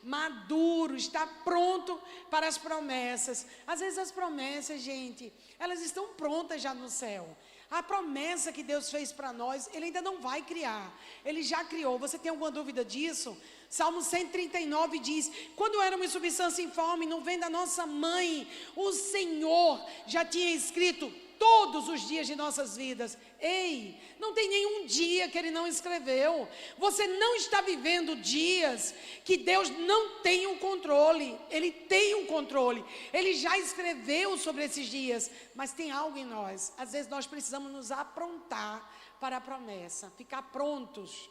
maduro, está pronto para as promessas. Às vezes as promessas, gente, elas estão prontas já no céu. A promessa que Deus fez para nós, Ele ainda não vai criar. Ele já criou. Você tem alguma dúvida disso? Salmo 139 diz: quando éramos substância informe, no ventre da nossa mãe, o Senhor já tinha escrito todos os dias de nossas vidas. Ei, não tem nenhum dia que Ele não escreveu. Você não está vivendo dias que Deus não tem o controle. Ele tem um controle. Ele já escreveu sobre esses dias. Mas tem algo em nós. Às vezes nós precisamos nos aprontar para a promessa, ficar prontos.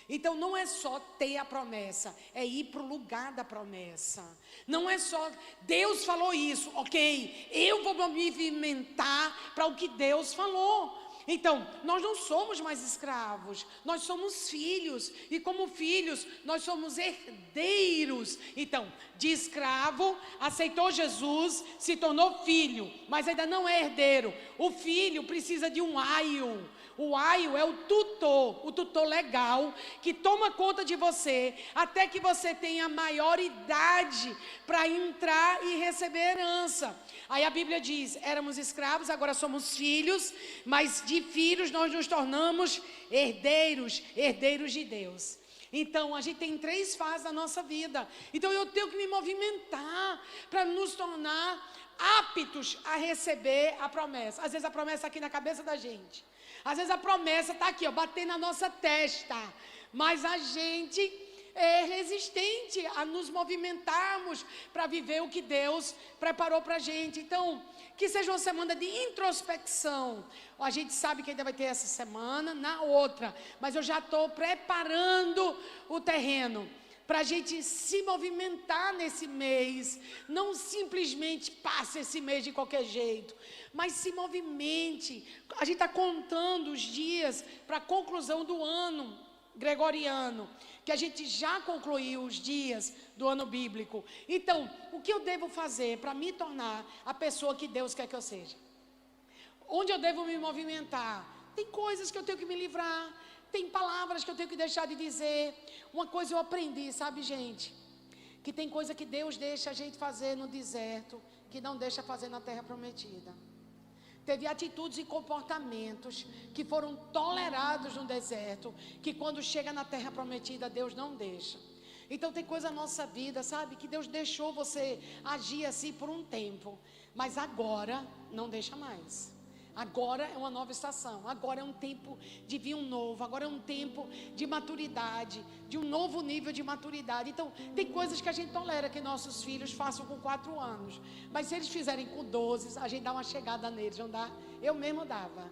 Então não é só ter a promessa, é ir para o lugar da promessa. Não é só, Deus falou isso, ok, eu vou me movimentar para o que Deus falou. Então, nós não somos mais escravos, nós somos filhos, e como filhos, nós somos herdeiros. Então, de escravo, aceitou Jesus, se tornou filho, mas ainda não é herdeiro. O filho precisa de um aio. O aio é o tutor legal, que toma conta de você, até que você tenha maior idade para entrar e receber herança. Aí a Bíblia diz, éramos escravos, agora somos filhos, mas de filhos nós nos tornamos herdeiros de Deus. Então, a gente tem 3 fases da nossa vida. Então, eu tenho que me movimentar para nos tornar aptos a receber a promessa. Às vezes a promessa está aqui na cabeça da gente. Às vezes a promessa está aqui, ó, batendo na nossa testa. Mas a gente é resistente a nos movimentarmos para viver o que Deus preparou para a gente. Então, que seja uma semana de introspecção. A gente sabe que ainda vai ter essa semana, na outra. Mas eu já estou preparando o terreno para a gente se movimentar nesse mês. Não simplesmente passe esse mês de qualquer jeito, mas se movimente. A gente está contando os dias para a conclusão do ano gregoriano, que a gente já concluiu os dias do ano bíblico. Então, o que eu devo fazer para me tornar a pessoa que Deus quer que eu seja? Onde eu devo me movimentar? Tem coisas que eu tenho que me livrar, tem palavras que eu tenho que deixar de dizer. Uma coisa eu aprendi, sabe, gente? Que tem coisa que Deus deixa a gente fazer no deserto, que não deixa fazer na terra prometida. Teve atitudes e comportamentos que foram tolerados no deserto, que quando chega na terra prometida, Deus não deixa. Então tem coisa na nossa vida, sabe, que Deus deixou você agir assim por um tempo, mas agora não deixa mais. Agora é uma nova estação, agora é um tempo de vinho novo, agora é um tempo de maturidade, de um novo nível de maturidade. Então, tem coisas que a gente tolera que nossos filhos façam com 4 anos, mas se eles fizerem com 12, a gente dá uma chegada neles, não dá? Eu mesmo dava.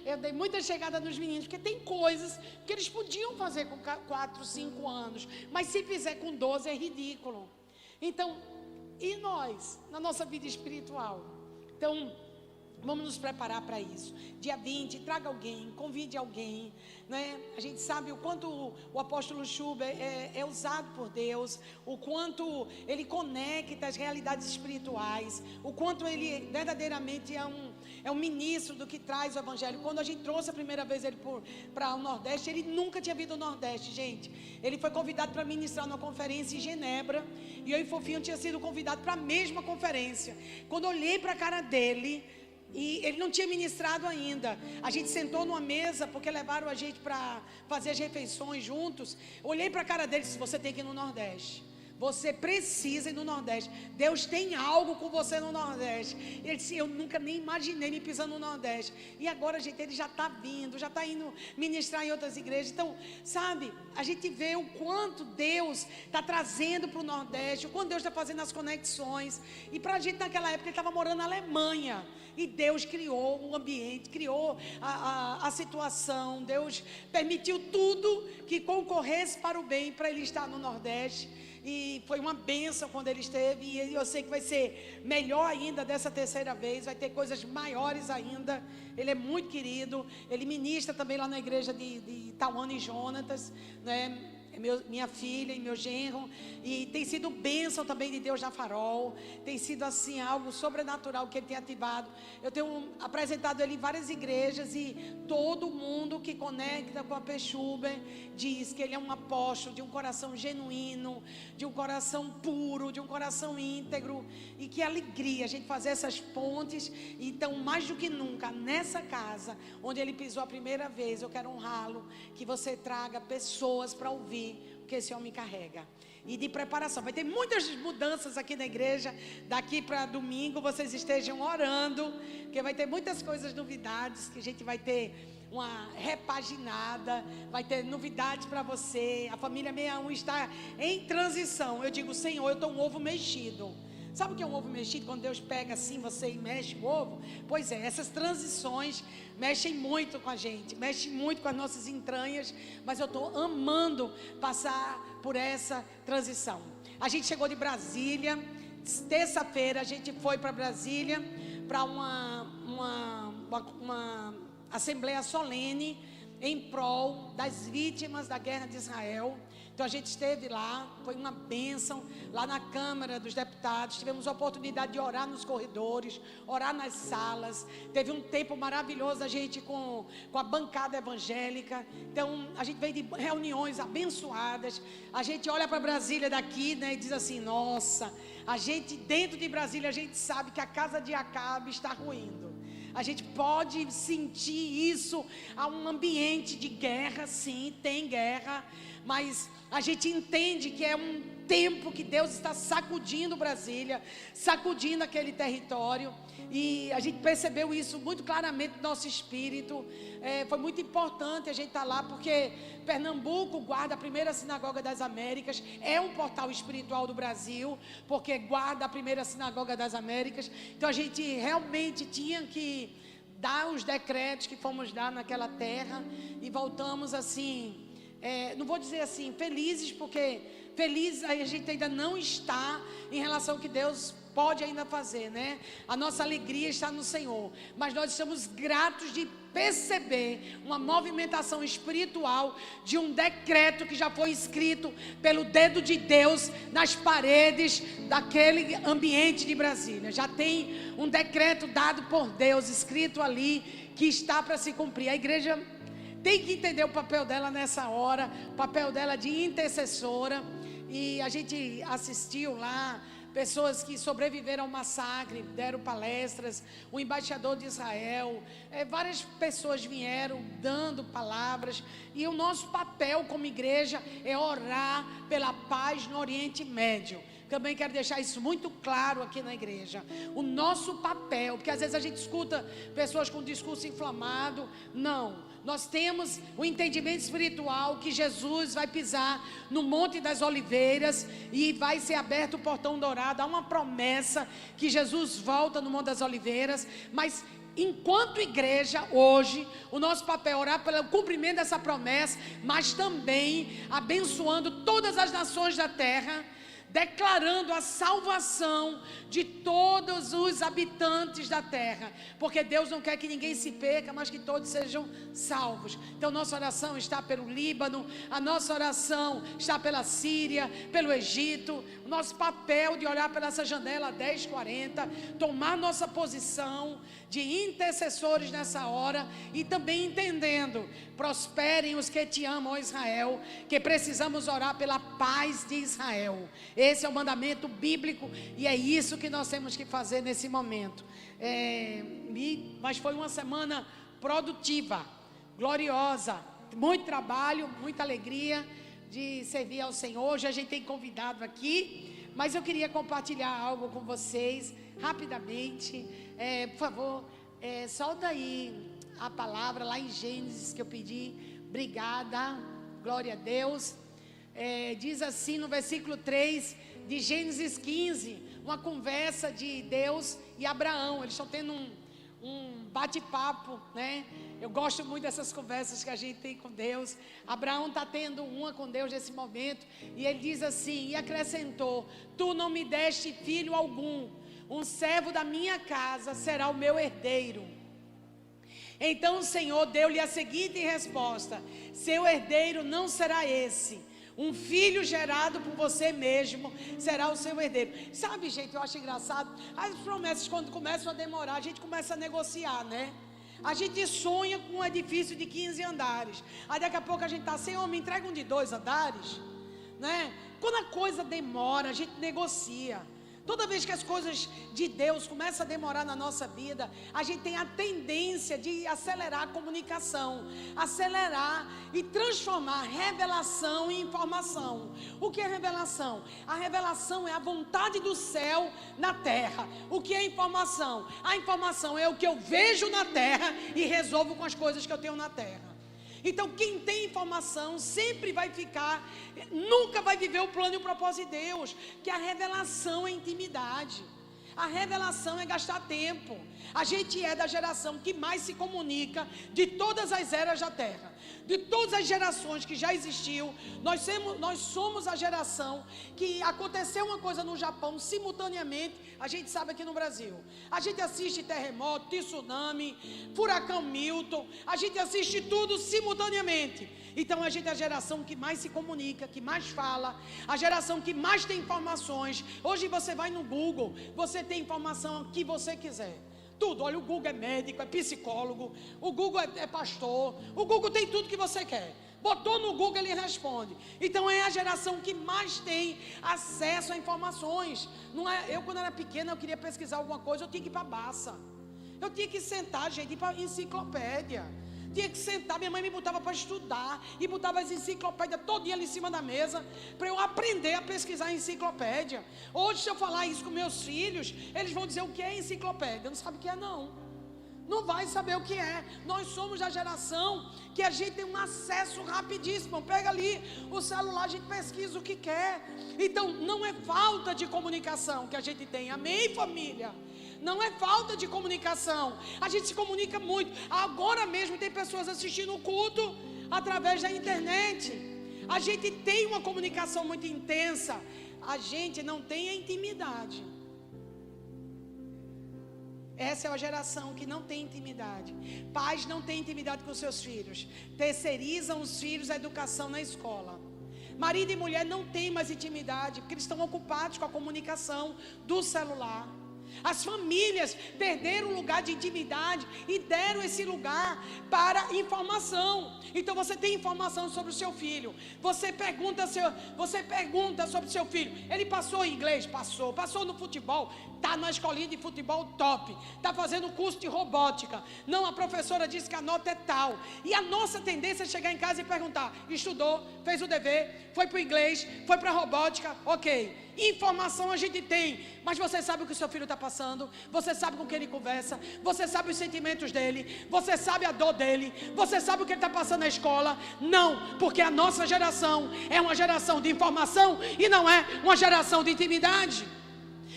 Eu dei muita chegada nos meninos, porque tem coisas que eles podiam fazer com 4, 5 anos, mas se fizer com 12 é ridículo. Então, e nós, na nossa vida espiritual? Então, vamos nos preparar para isso. Dia 20, traga alguém, convide alguém, né? A gente sabe o quanto o apóstolo Schubert é usado por Deus, o quanto ele conecta as realidades espirituais, o quanto ele verdadeiramente é um ministro do que traz o evangelho. Quando a gente trouxe a primeira vez ele para o Nordeste, ele nunca tinha vindo ao Nordeste, gente. Ele foi convidado para ministrar numa conferência em Genebra, e eu e Fofinho tinha sido convidado para a mesma conferência. Quando eu olhei para a cara dele, e ele não tinha ministrado ainda, a gente sentou numa mesa, porque levaram a gente para fazer as refeições juntos. Olhei para a cara dele e disse: você tem que ir no Nordeste, você precisa ir no Nordeste, Deus tem algo com você no Nordeste. E ele disse: eu nunca nem imaginei me pisando no Nordeste, e agora, gente, ele já está vindo, já está indo ministrar em outras igrejas. Então, sabe, a gente vê o quanto Deus está trazendo para o Nordeste, o quanto Deus está fazendo as conexões. E para a gente naquela época, ele estava morando na Alemanha, e Deus criou o ambiente, criou a situação. Deus permitiu tudo que concorresse para o bem, para ele estar no Nordeste. E foi uma bênção quando ele esteve, e eu sei que vai ser melhor ainda dessa terceira vez, vai ter coisas maiores ainda. Ele é muito querido, ele ministra também lá na igreja de Tauane e Jonatas, né? minha filha e meu genro, e tem sido bênção também de Deus na Farol, tem sido assim algo sobrenatural que Ele tem ativado. Eu tenho apresentado Ele em várias igrejas, e todo mundo que conecta com a Peshuber diz que Ele é um apóstolo de um coração genuíno, de um coração puro, de um coração íntegro, e que alegria a gente fazer essas pontes. Então, mais do que nunca, nessa casa onde Ele pisou a primeira vez, eu quero honrá-lo, que você traga pessoas para ouvir o que esse homem carrega. E de preparação, vai ter muitas mudanças aqui na igreja. Daqui para domingo vocês estejam orando, porque vai ter muitas coisas, novidades, que a gente vai ter uma repaginada, vai ter novidades para você. A família 61 está em transição. Eu digo, Senhor, eu estou um ovo mexido. Sabe o que é um ovo mexido? Quando Deus pega assim você e mexe o ovo? Pois é, essas transições mexem muito com a gente, mexem muito com as nossas entranhas, mas eu estou amando passar por essa transição. A gente chegou de Brasília, terça-feira a gente foi para Brasília para uma assembleia solene em prol das vítimas da guerra de Israel. Então a gente esteve lá, foi uma bênção, lá na Câmara dos Deputados. Tivemos a oportunidade de orar nos corredores, orar nas salas. Teve um tempo maravilhoso a gente com a bancada evangélica. Então a gente veio de reuniões abençoadas. A gente olha para Brasília daqui, né, e diz assim, nossa, a gente dentro de Brasília, a gente sabe que a casa de Acabe está ruindo. A gente pode sentir isso, há um ambiente de guerra, sim, tem guerra, mas a gente entende que é um tempo que Deus está sacudindo Brasília, sacudindo aquele território, e a gente percebeu isso muito claramente no nosso espírito. Foi muito importante a gente estar lá, porque Pernambuco guarda a primeira sinagoga das Américas, é um portal espiritual do Brasil, porque guarda a primeira sinagoga das Américas. Então a gente realmente tinha que dar os decretos que fomos dar naquela terra, e voltamos assim, não vou dizer assim felizes, porque feliz a gente ainda não está em relação ao que Deus pode ainda fazer, né? A nossa alegria está no Senhor, mas nós estamos gratos de perceber uma movimentação espiritual de um decreto que já foi escrito pelo dedo de Deus nas paredes daquele ambiente de Brasília. Já tem um decreto dado por Deus, escrito ali, que está para se cumprir. A igreja tem que entender o papel dela nessa hora, o papel dela de intercessora. E a gente assistiu lá pessoas que sobreviveram ao massacre, deram palestras, o embaixador de Israel, várias pessoas vieram dando palavras, e o nosso papel como igreja é orar pela paz no Oriente Médio. Também quero deixar isso muito claro aqui na igreja. O nosso papel, porque às vezes a gente escuta pessoas com discurso inflamado. Não, nós temos o entendimento espiritual que Jesus vai pisar no Monte das Oliveiras e vai ser aberto o portão dourado. Há uma promessa que Jesus volta no Monte das Oliveiras, mas enquanto igreja, hoje, o nosso papel é orar pelo cumprimento dessa promessa, mas também abençoando todas as nações da terra, declarando a salvação de todos os habitantes da terra, porque Deus não quer que ninguém se perca, mas que todos sejam salvos. Então nossa oração está pelo Líbano, a nossa oração está pela Síria, pelo Egito. O nosso papel de olhar pela essa janela 1040, tomar nossa posição de intercessores nessa hora, e também entendendo, prosperem os que te amam, ó Israel, que precisamos orar pela paz de Israel. Esse é o mandamento bíblico, e é isso que nós temos que fazer nesse momento. Mas foi uma semana produtiva, gloriosa, muito trabalho, muita alegria de servir ao Senhor. Hoje a gente tem convidado aqui, mas eu queria compartilhar algo com vocês rapidamente. Por favor, solta aí a palavra lá em Gênesis que eu pedi. Obrigada, glória a Deus. Diz assim no versículo 3 de Gênesis 15, uma conversa de Deus e Abraão. Eles estão tendo um bate-papo, né? Eu gosto muito dessas conversas que a gente tem com Deus. Abraão está tendo uma com Deus nesse momento, e ele diz assim, e acrescentou: tu não me deste filho algum, um servo da minha casa será o meu herdeiro. Então o Senhor deu-lhe a seguinte resposta: seu herdeiro não será esse, Um filho gerado por você mesmo será o seu herdeiro. Sabe, gente, eu acho engraçado. As promessas, quando começam a demorar, a gente começa a negociar, né? A gente sonha com um edifício de 15 andares. Aí daqui a pouco a gente está assim, me entrega um de 2 andares, né? Quando a coisa demora, a gente negocia. Toda vez que as coisas de Deus começam a demorar na nossa vida, a gente tem a tendência de acelerar a comunicação, acelerar e transformar revelação em informação. O que é revelação? A revelação é a vontade do céu na terra. O que é informação? A informação é o que eu vejo na terra e resolvo com as coisas que eu tenho na terra. Então quem tem informação sempre vai ficar, nunca vai viver o plano e o propósito de Deus, que a revelação é intimidade. A revelação é gastar tempo. A gente é da geração que mais se comunica de todas as eras da terra. De todas as gerações que já existiu, nós somos a geração que aconteceu uma coisa no Japão simultaneamente, a gente sabe aqui no Brasil. A gente assiste terremoto, tsunami, furacão Milton, a gente assiste tudo simultaneamente. Então a gente é a geração que mais se comunica, que mais fala, a geração que mais tem informações. Hoje você vai no Google, você tem informação que você quiser. Tudo, olha, o Google é médico, é psicólogo, o Google é pastor, o Google tem tudo que você quer. Botou no Google, ele responde. Então é a geração que mais tem acesso a informações. Não é, eu quando era pequena, eu queria pesquisar alguma coisa, eu tinha que ir para a Bassa. Eu tinha que sentar, gente, ir para a enciclopédia. Tinha que sentar, minha mãe me botava para estudar e botava as enciclopédias todinha ali em cima da mesa para eu aprender a pesquisar a enciclopédia. Hoje, se eu falar isso com meus filhos, eles vão dizer o que é enciclopédia. Não sabe o que é, não. Não vai saber o que é. Nós somos a geração que a gente tem um acesso rapidíssimo. Pega ali o celular, a gente pesquisa o que quer. Então, não é falta de comunicação que a gente tem. Amém, família? Não é falta de comunicação. A gente se comunica muito. Agora mesmo tem pessoas assistindo o culto através da internet. A gente tem uma comunicação muito intensa. A gente não tem a intimidade. Essa é a geração que não tem intimidade. Pais não têm intimidade com seus filhos. Terceirizam os filhos a educação na escola. Marido e mulher não têm mais intimidade, porque eles estão ocupados com a comunicação do celular. As famílias perderam o lugar de intimidade e deram esse lugar para informação. Então você tem informação sobre o seu filho. Você pergunta sobre o seu filho. Ele passou em inglês? Passou. Passou no futebol? Está na escolinha de futebol top. Está fazendo curso de robótica. Não, a professora disse que a nota é tal. E a nossa tendência é chegar em casa e perguntar: estudou? Fez o dever? Foi para o inglês? Foi para a robótica? Ok. Informação a gente tem, mas você sabe o que o seu filho está passando, você sabe com quem ele conversa, você sabe os sentimentos dele, você sabe a dor dele, você sabe o que ele está passando na escola? Não, porque a nossa geração é uma geração de informação e não é uma geração de intimidade.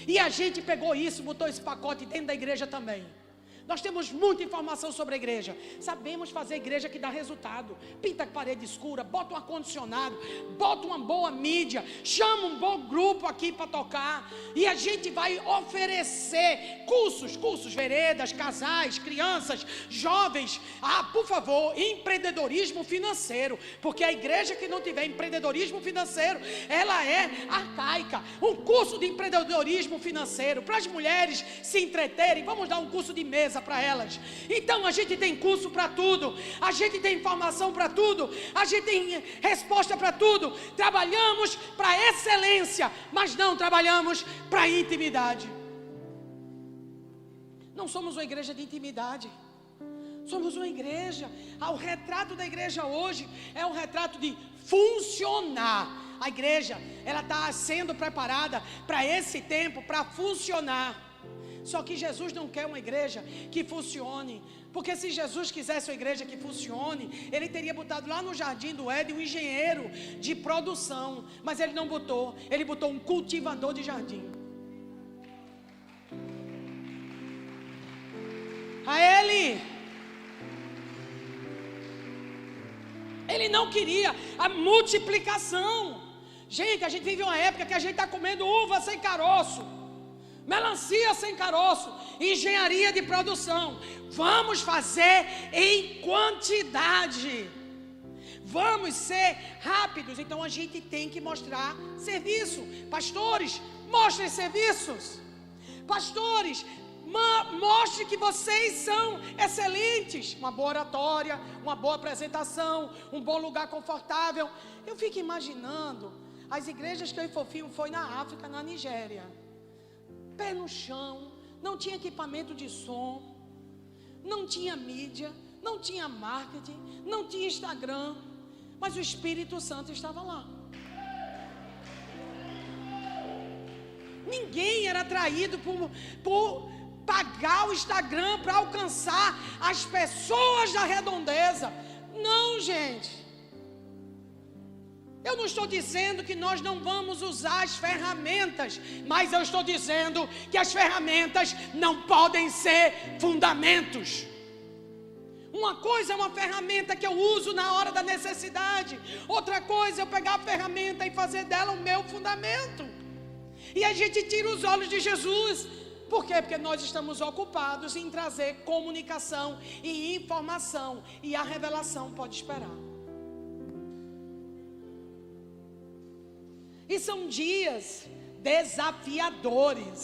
E a gente pegou isso, botou esse pacote dentro da igreja também. Nós temos muita informação sobre a igreja. Sabemos fazer a igreja que dá resultado. Pinta a parede escura, bota um ar-condicionado, bota uma boa mídia, chama um bom grupo aqui para tocar. E a gente vai oferecer cursos, veredas, casais, crianças, jovens. Por favor, empreendedorismo financeiro. Porque a igreja que não tiver empreendedorismo financeiro, ela é arcaica. Um curso de empreendedorismo financeiro para as mulheres se entreterem. Vamos dar um curso de mesa para elas. Então a gente tem curso para tudo, a gente tem informação para tudo, a gente tem resposta para tudo. Trabalhamos para excelência, mas não trabalhamos para intimidade. Não somos uma igreja de intimidade, somos uma igreja. O retrato da igreja hoje é um retrato de funcionar. A igreja, ela está sendo preparada para esse tempo, para funcionar. Só que Jesus não quer uma igreja que funcione, porque se Jesus quisesse uma igreja que funcione, Ele teria botado lá no jardim do Éden um engenheiro de produção, mas Ele não botou. Ele botou um cultivador de jardim. A Ele não queria a multiplicação. Gente, a gente vive uma época que a gente está comendo uva sem caroço, melancia sem caroço, engenharia de produção. Vamos fazer em quantidade. vamos ser rápidos. Então a gente tem que mostrar serviço. Pastores, mostrem serviços. Pastores, mostre que vocês são excelentes. Uma boa oratória, uma boa apresentação, um bom lugar confortável. Eu fico imaginando as igrejas que eu e Fofinho foi na África, na Nigéria. Pé no chão, não tinha equipamento de som, não tinha mídia, não tinha marketing, não tinha Instagram, mas o Espírito Santo estava lá. Ninguém era atraído por pagar o Instagram para alcançar as pessoas da redondeza. Não, gente. Eu não estou dizendo que nós não vamos usar as ferramentas, mas eu estou dizendo que as ferramentas não podem ser fundamentos. Uma coisa é uma ferramenta que eu uso na hora da necessidade, outra coisa é eu pegar a ferramenta e fazer dela o meu fundamento. E a gente tira os olhos de Jesus. Por quê? Porque nós estamos ocupados em trazer comunicação e informação, e a revelação pode esperar. E são dias desafiadores.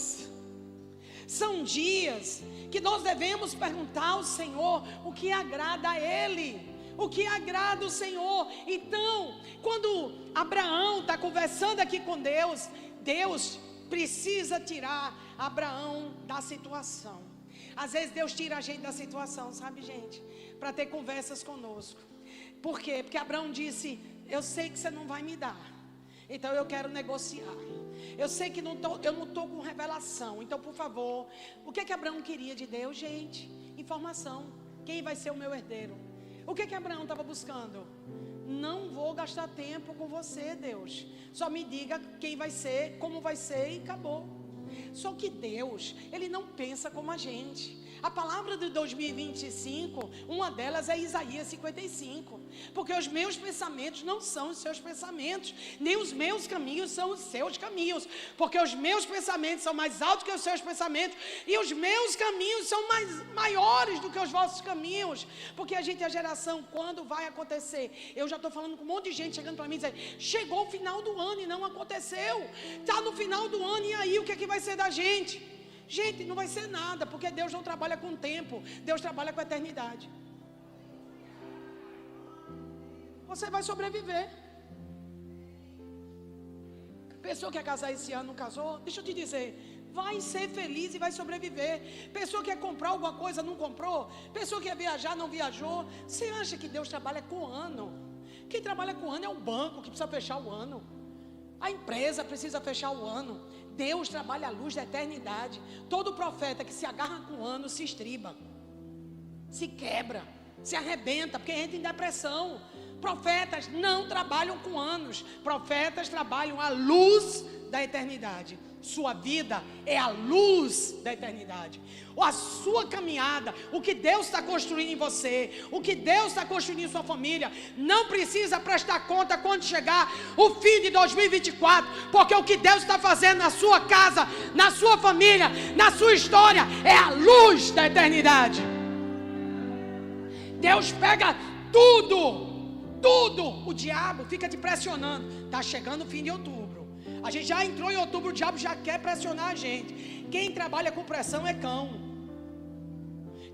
São dias que nós devemos perguntar ao Senhor o que agrada a Ele. O que agrada o Senhor. Então, quando Abraão está conversando aqui com Deus, Deus precisa tirar Abraão da situação. Às vezes Deus tira a gente da situação, sabe, gente? Para ter conversas conosco. Por quê? Porque Abraão disse: eu sei que você não vai me dar, então eu quero negociar. Eu sei que eu não estou com revelação. Então, por favor, o que Abraão queria de Deus, gente? Informação. Quem vai ser o meu herdeiro? O que Abraão estava buscando? Não vou gastar tempo com você, Deus. Só me diga quem vai ser, como vai ser e acabou. Só que Deus, Ele não pensa como a gente. A palavra de 2025, uma delas é Isaías 55. Porque os meus pensamentos não são os seus pensamentos, nem os meus caminhos são os seus caminhos. Porque os meus pensamentos são mais altos que os seus pensamentos, e os meus caminhos são maiores do que os vossos caminhos. Porque a gente é a geração, quando vai acontecer? Eu já estou falando com um monte de gente chegando para mim e dizendo: chegou o final do ano e não aconteceu. Está no final do ano, e aí o que é que vai ser da gente? Gente, não vai ser nada, porque Deus não trabalha com tempo, Deus trabalha com a eternidade. Você vai sobreviver. Pessoa que quer casar esse ano não casou, deixa eu te dizer, vai ser feliz e vai sobreviver. Pessoa que quer comprar alguma coisa, não comprou. Pessoa que quer viajar, não viajou. Você acha que Deus trabalha com ano? Quem trabalha com ano é o banco que precisa fechar o ano. A empresa precisa fechar o ano. Deus trabalha à luz da eternidade. Todo profeta que se agarra com o ano se estriba, se quebra, se arrebenta, porque entra em depressão. Profetas não trabalham com anos. Profetas trabalham à luz da eternidade. Sua vida é a luz da eternidade. A sua caminhada, o que Deus está construindo em você, o que Deus está construindo em sua família, não precisa prestar conta quando chegar o fim de 2024, porque o que Deus está fazendo na sua casa, na sua família, na sua história, é a luz da eternidade. Deus pega tudo. O diabo fica te pressionando. Está chegando o fim de outubro. A gente já entrou em outubro, o diabo já quer pressionar a gente. Quem trabalha com pressão é cão.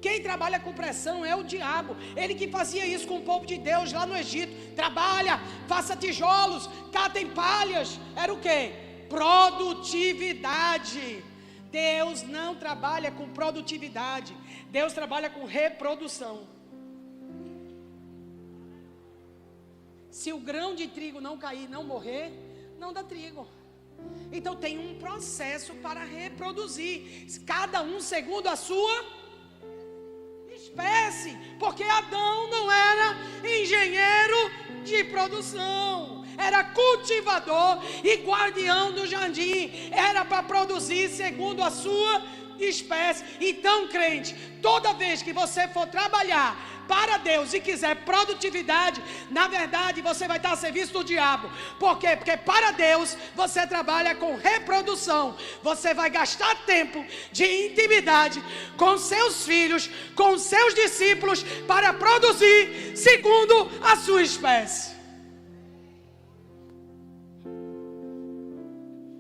Quem trabalha com pressão é o diabo. Ele que fazia isso com o povo de Deus lá no Egito. Trabalha, faça tijolos, catem palhas. Era o quê? Produtividade. Deus não trabalha com produtividade. Deus trabalha com reprodução. Se o grão de trigo não cair, não morrer, não dá trigo. Então tem um processo para reproduzir, cada um segundo a sua espécie, porque Adão não era engenheiro de produção, era cultivador e guardião do jardim, era para produzir segundo a sua espécie. Então, crente, toda vez que você for trabalhar para Deus e quiser produtividade, na verdade você vai estar a serviço do diabo. Por quê? Porque para Deus você trabalha com reprodução. Você vai gastar tempo de intimidade com seus filhos, com seus discípulos, para produzir segundo a sua espécie.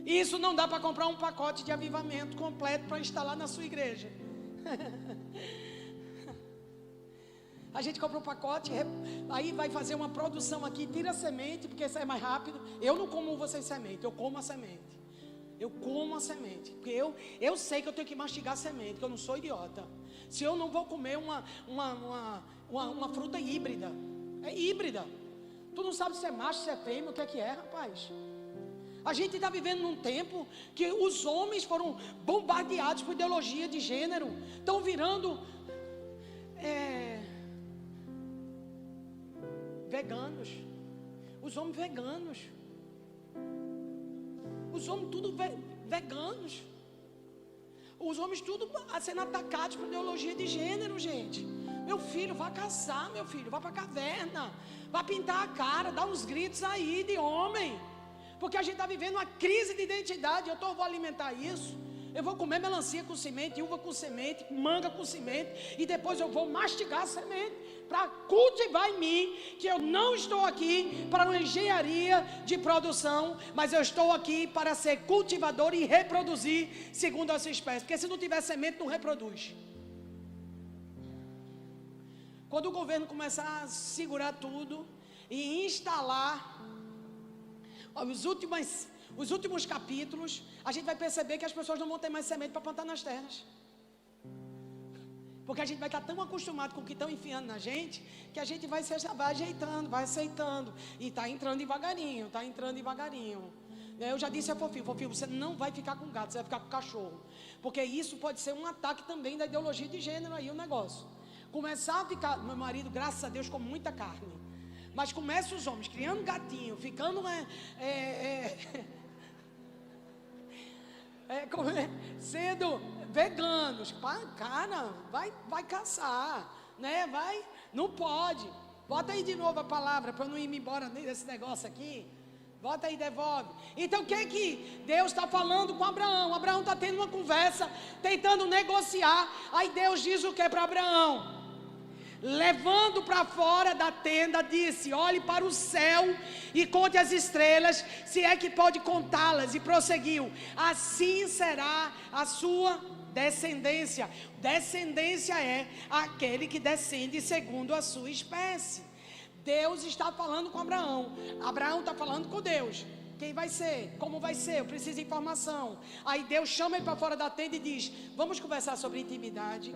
E isso não dá para comprar um pacote de avivamento completo para instalar na sua igreja. A gente compra um pacote, aí vai fazer uma produção aqui, tira a semente, porque isso é mais rápido. Eu não como vocês semente, eu como a semente. Eu como a semente, porque eu sei que eu tenho que mastigar a semente, que eu não sou idiota. Se eu não vou comer uma fruta híbrida, é híbrida. Tu não sabe se é macho, se é fêmea, o que é, rapaz? A gente está vivendo num tempo que os homens foram bombardeados por ideologia de gênero, estão virando veganos. Os homens veganos. Os homens tudo veganos. Os homens tudo sendo atacados por ideologia de gênero, gente. Meu filho, vá caçar, meu filho, vá para a caverna, vá pintar a cara, dá uns gritos aí de homem. Porque a gente está vivendo uma crise de identidade. Eu vou alimentar isso. Eu vou comer melancia com semente, uva com semente, manga com semente, e depois eu vou mastigar a semente para cultivar em mim que eu não estou aqui para uma engenharia de produção, mas eu estou aqui para ser cultivador e reproduzir segundo a sua espécie. Porque se não tiver semente, não reproduz. Quando o governo começar a segurar tudo e instalar os últimos capítulos, a gente vai perceber que as pessoas não vão ter mais semente para plantar nas terras. Porque a gente vai estar tão acostumado com o que estão enfiando na gente, que a gente vai ajeitando, vai aceitando. E está entrando devagarinho, está entrando devagarinho. Eu já disse a Fofinho, você não vai ficar com gato, você vai ficar com cachorro. Porque isso pode ser um ataque também da ideologia de gênero aí, o negócio. Começar a ficar, meu marido, graças a Deus, come muita carne. Mas começa os homens criando gatinho, ficando sendo veganos. Cara, vai caçar, né? Não pode. Bota aí de novo a palavra para eu não ir embora desse negócio aqui. Bota aí, devolve. Então o que Deus está falando com Abraão? Abraão está tendo uma conversa, tentando negociar. Aí Deus diz o que para Abraão? Levando para fora da tenda, disse: olhe para o céu e conte as estrelas, se é que pode contá-las. E prosseguiu: assim será a sua descendência. Descendência é aquele que descende segundo a sua espécie. Deus está falando com Abraão, Abraão está falando com Deus. Quem vai ser? Como vai ser? Eu preciso de informação. Aí Deus chama ele para fora da tenda e diz: vamos conversar sobre intimidade.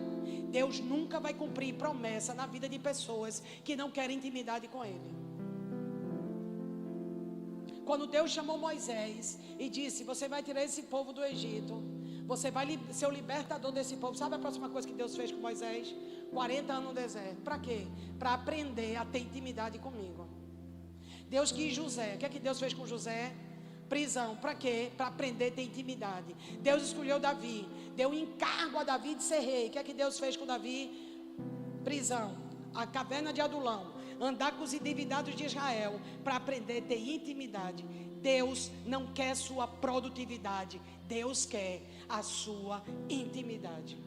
Deus nunca vai cumprir promessa na vida de pessoas que não querem intimidade com Ele. Quando Deus chamou Moisés e disse: você vai tirar esse povo do Egito, você vai ser o libertador desse povo. Sabe a próxima coisa que Deus fez com Moisés? 40 anos no deserto. Para quê? Para aprender a ter intimidade comigo. Deus quis José. O que é que Deus fez com José? Prisão. Para quê? Para aprender a ter intimidade. Deus escolheu Davi. Deu encargo a Davi de ser rei. O que é que Deus fez com Davi? Prisão. A caverna de Adulão. Andar com os endividados de Israel. Para aprender a ter intimidade. Deus não quer sua produtividade. Deus quer a sua intimidade.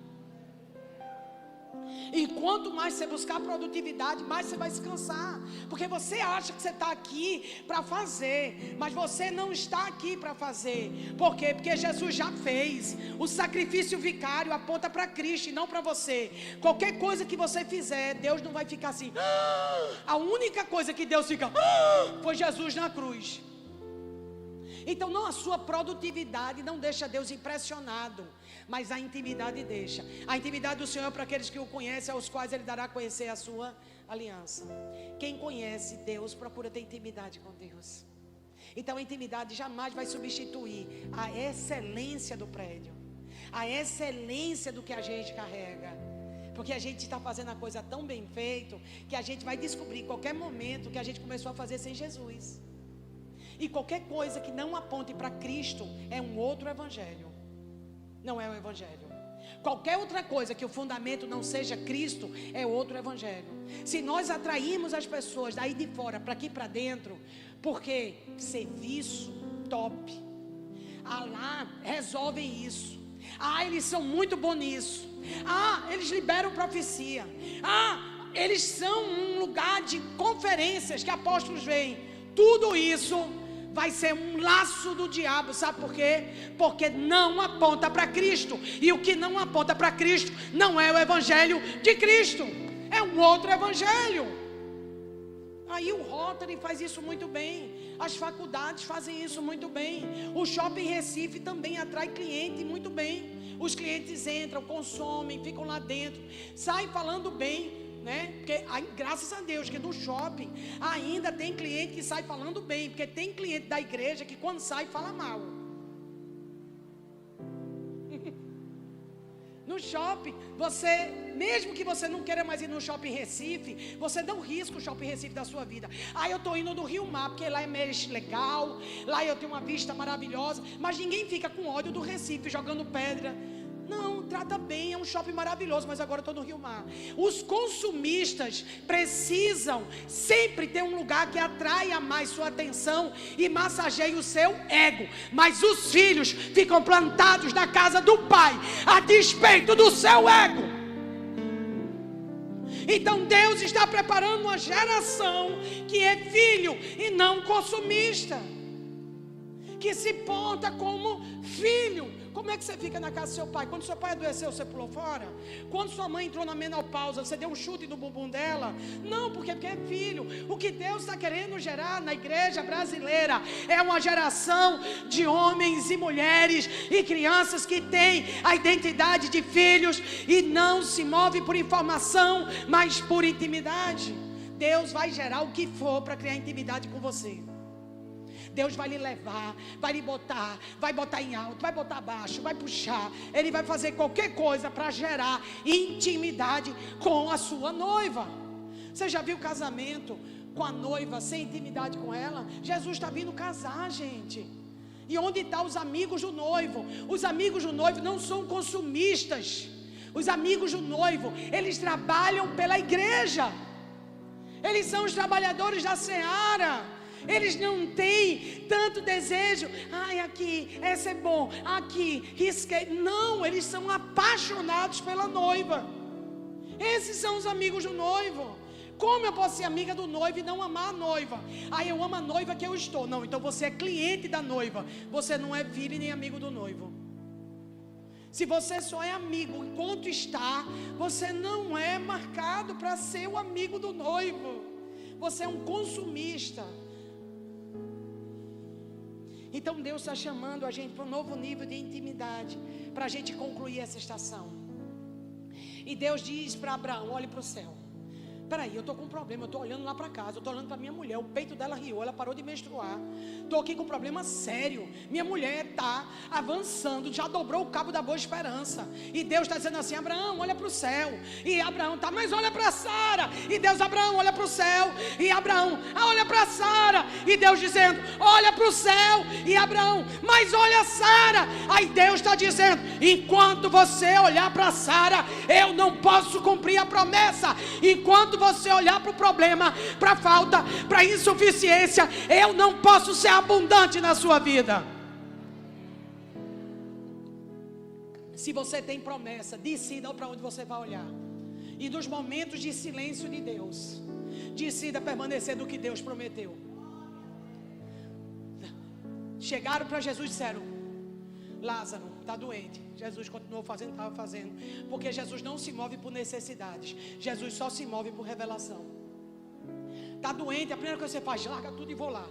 E quanto mais você buscar produtividade, mais você vai se cansar. Porque você acha que você está aqui para fazer, mas você não está aqui para fazer. Por quê? Porque Jesus já fez. O sacrifício vicário aponta para Cristo e não para você. Qualquer coisa que você fizer, Deus não vai ficar assim. A única coisa que Deus fica foi Jesus na cruz. Então não, a sua produtividade não deixa Deus impressionado, mas a intimidade deixa. A intimidade do Senhor é para aqueles que o conhecem, aos quais Ele dará a conhecer a sua aliança. Quem conhece Deus procura ter intimidade com Deus. Então a intimidade jamais vai substituir a excelência do prédio, a excelência do que a gente carrega. Porque a gente está fazendo a coisa tão bem feita que a gente vai descobrir em qualquer momento que a gente começou a fazer sem Jesus. E qualquer coisa que não aponte para Cristo é um outro evangelho. Não é o evangelho. Qualquer outra coisa que o fundamento não seja Cristo é outro evangelho. Se nós atraímos as pessoas daí de fora para aqui para dentro, porque serviço top, lá resolvem isso, eles são muito bons nisso, eles liberam profecia, eles são um lugar de conferências que apóstolos vêm. Tudo isso vai ser um laço do diabo, sabe por quê? Porque não aponta para Cristo, e o que não aponta para Cristo não é o evangelho de Cristo, é um outro evangelho. Aí o Rotary faz isso muito bem, as faculdades fazem isso muito bem, o Shopping Recife também atrai cliente muito bem. Os clientes entram, consomem, ficam lá dentro, saem falando bem, né? Porque graças a Deus que no shopping ainda tem cliente que sai falando bem, porque tem cliente da igreja que quando sai fala mal. No shopping, mesmo que você não queira mais ir no Shopping Recife, você não risca o Shopping Recife da sua vida. Eu estou indo no Rio Mar, porque lá é mais legal, lá eu tenho uma vista maravilhosa, mas ninguém fica com ódio do Recife, jogando pedra. Não, trata bem, é um shopping maravilhoso, mas agora eu estou no Rio Mar. Os consumistas precisam sempre ter um lugar que atraia mais sua atenção e massageie o seu ego. Mas os filhos ficam plantados na casa do pai, a despeito do seu ego. Então Deus está preparando uma geração que é filho e não consumista, que se porta como filho. Como é que você fica na casa do seu pai? Quando seu pai adoeceu, você pulou fora? Quando sua mãe entrou na menopausa, você deu um chute no bumbum dela? Não, porque é filho. O que Deus está querendo gerar na igreja brasileira é uma geração de homens e mulheres e crianças que têm a identidade de filhos e não se move por informação, mas por intimidade. Deus vai gerar o que for para criar intimidade com você. Deus vai lhe levar, vai botar em alto, vai botar abaixo, vai puxar. Ele vai fazer qualquer coisa para gerar intimidade com a sua noiva. Você já viu casamento com a noiva sem intimidade com ela? Jesus está vindo casar, gente. E onde estão os amigos do noivo? Os amigos do noivo não são consumistas. Os amigos do noivo, eles trabalham pela igreja. Eles são os trabalhadores da seara. Eles não têm tanto desejo, aqui, esse é bom, aqui, risquei. Não, eles são apaixonados pela noiva. Esses são os amigos do noivo. Como eu posso ser amiga do noivo e não amar a noiva? Eu amo a noiva que eu estou. Não, então você é cliente da noiva. Você não é filho nem amigo do noivo. Se você só é amigo enquanto está, você não é marcado para ser o amigo do noivo. Você é um consumista. Então Deus está chamando a gente para um novo nível de intimidade, para a gente concluir essa estação. E Deus diz para Abraão: olhe para o céu. Peraí, eu estou com um problema, eu estou olhando lá para casa, eu estou olhando para minha mulher, o peito dela riou, ela parou de menstruar. Estou aqui com um problema sério. Minha mulher está avançando, já dobrou o cabo da boa esperança. E Deus está dizendo assim: Abraão, olha para o céu. E Abraão está: mas olha para Sara. E Deus: Abraão, olha para o céu. E Abraão: olha para Sara. E Deus dizendo: olha para o céu. E Abraão: mas olha Sara. Aí Deus está dizendo: enquanto você olhar para Sara, eu não posso cumprir a promessa. Enquanto você olhar para o problema, para a falta, para a insuficiência, eu não posso ser abundante na sua vida. Se você tem promessa, decida para onde você vai olhar. E nos momentos de silêncio de Deus, decida permanecer do que Deus prometeu. Chegaram para Jesus e disseram: Lázaro está doente. Jesus continuou fazendo, estava fazendo. Porque Jesus não se move por necessidades. Jesus só se move por revelação. Está doente, a primeira coisa que você faz: larga tudo e vou lá.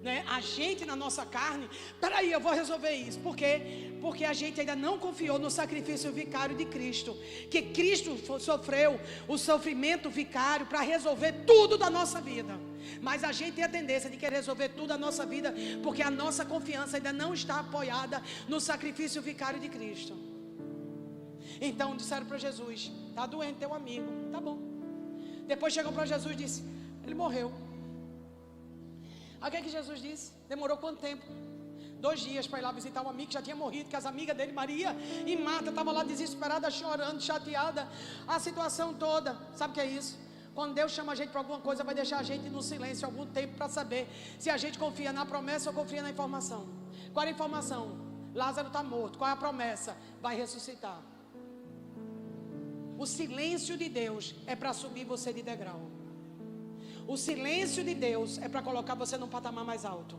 Né? A gente na nossa carne, peraí, eu vou resolver isso. Por quê? Porque a gente ainda não confiou no sacrifício vicário de Cristo. Que Cristo sofreu o sofrimento vicário para resolver tudo da nossa vida. Mas a gente tem a tendência de querer resolver tudo da nossa vida, porque a nossa confiança ainda não está apoiada no sacrifício vicário de Cristo. Então disseram para Jesus: está doente teu amigo. Tá bom. Depois chegam para Jesus e disse: ele morreu. Aí o que Jesus disse? Demorou quanto tempo? 2 dias para ir lá visitar um amigo que já tinha morrido, que as amigas dele, Maria e Marta, estavam lá desesperadas, chorando, chateada, a situação toda. Sabe o que é isso? Quando Deus chama a gente para alguma coisa, vai deixar a gente no silêncio algum tempo para saber se a gente confia na promessa ou confia na informação. Qual é a informação? Lázaro está morto. Qual é a promessa? Vai ressuscitar. O silêncio de Deus é para subir você de degrau. O silêncio de Deus é para colocar você num patamar mais alto.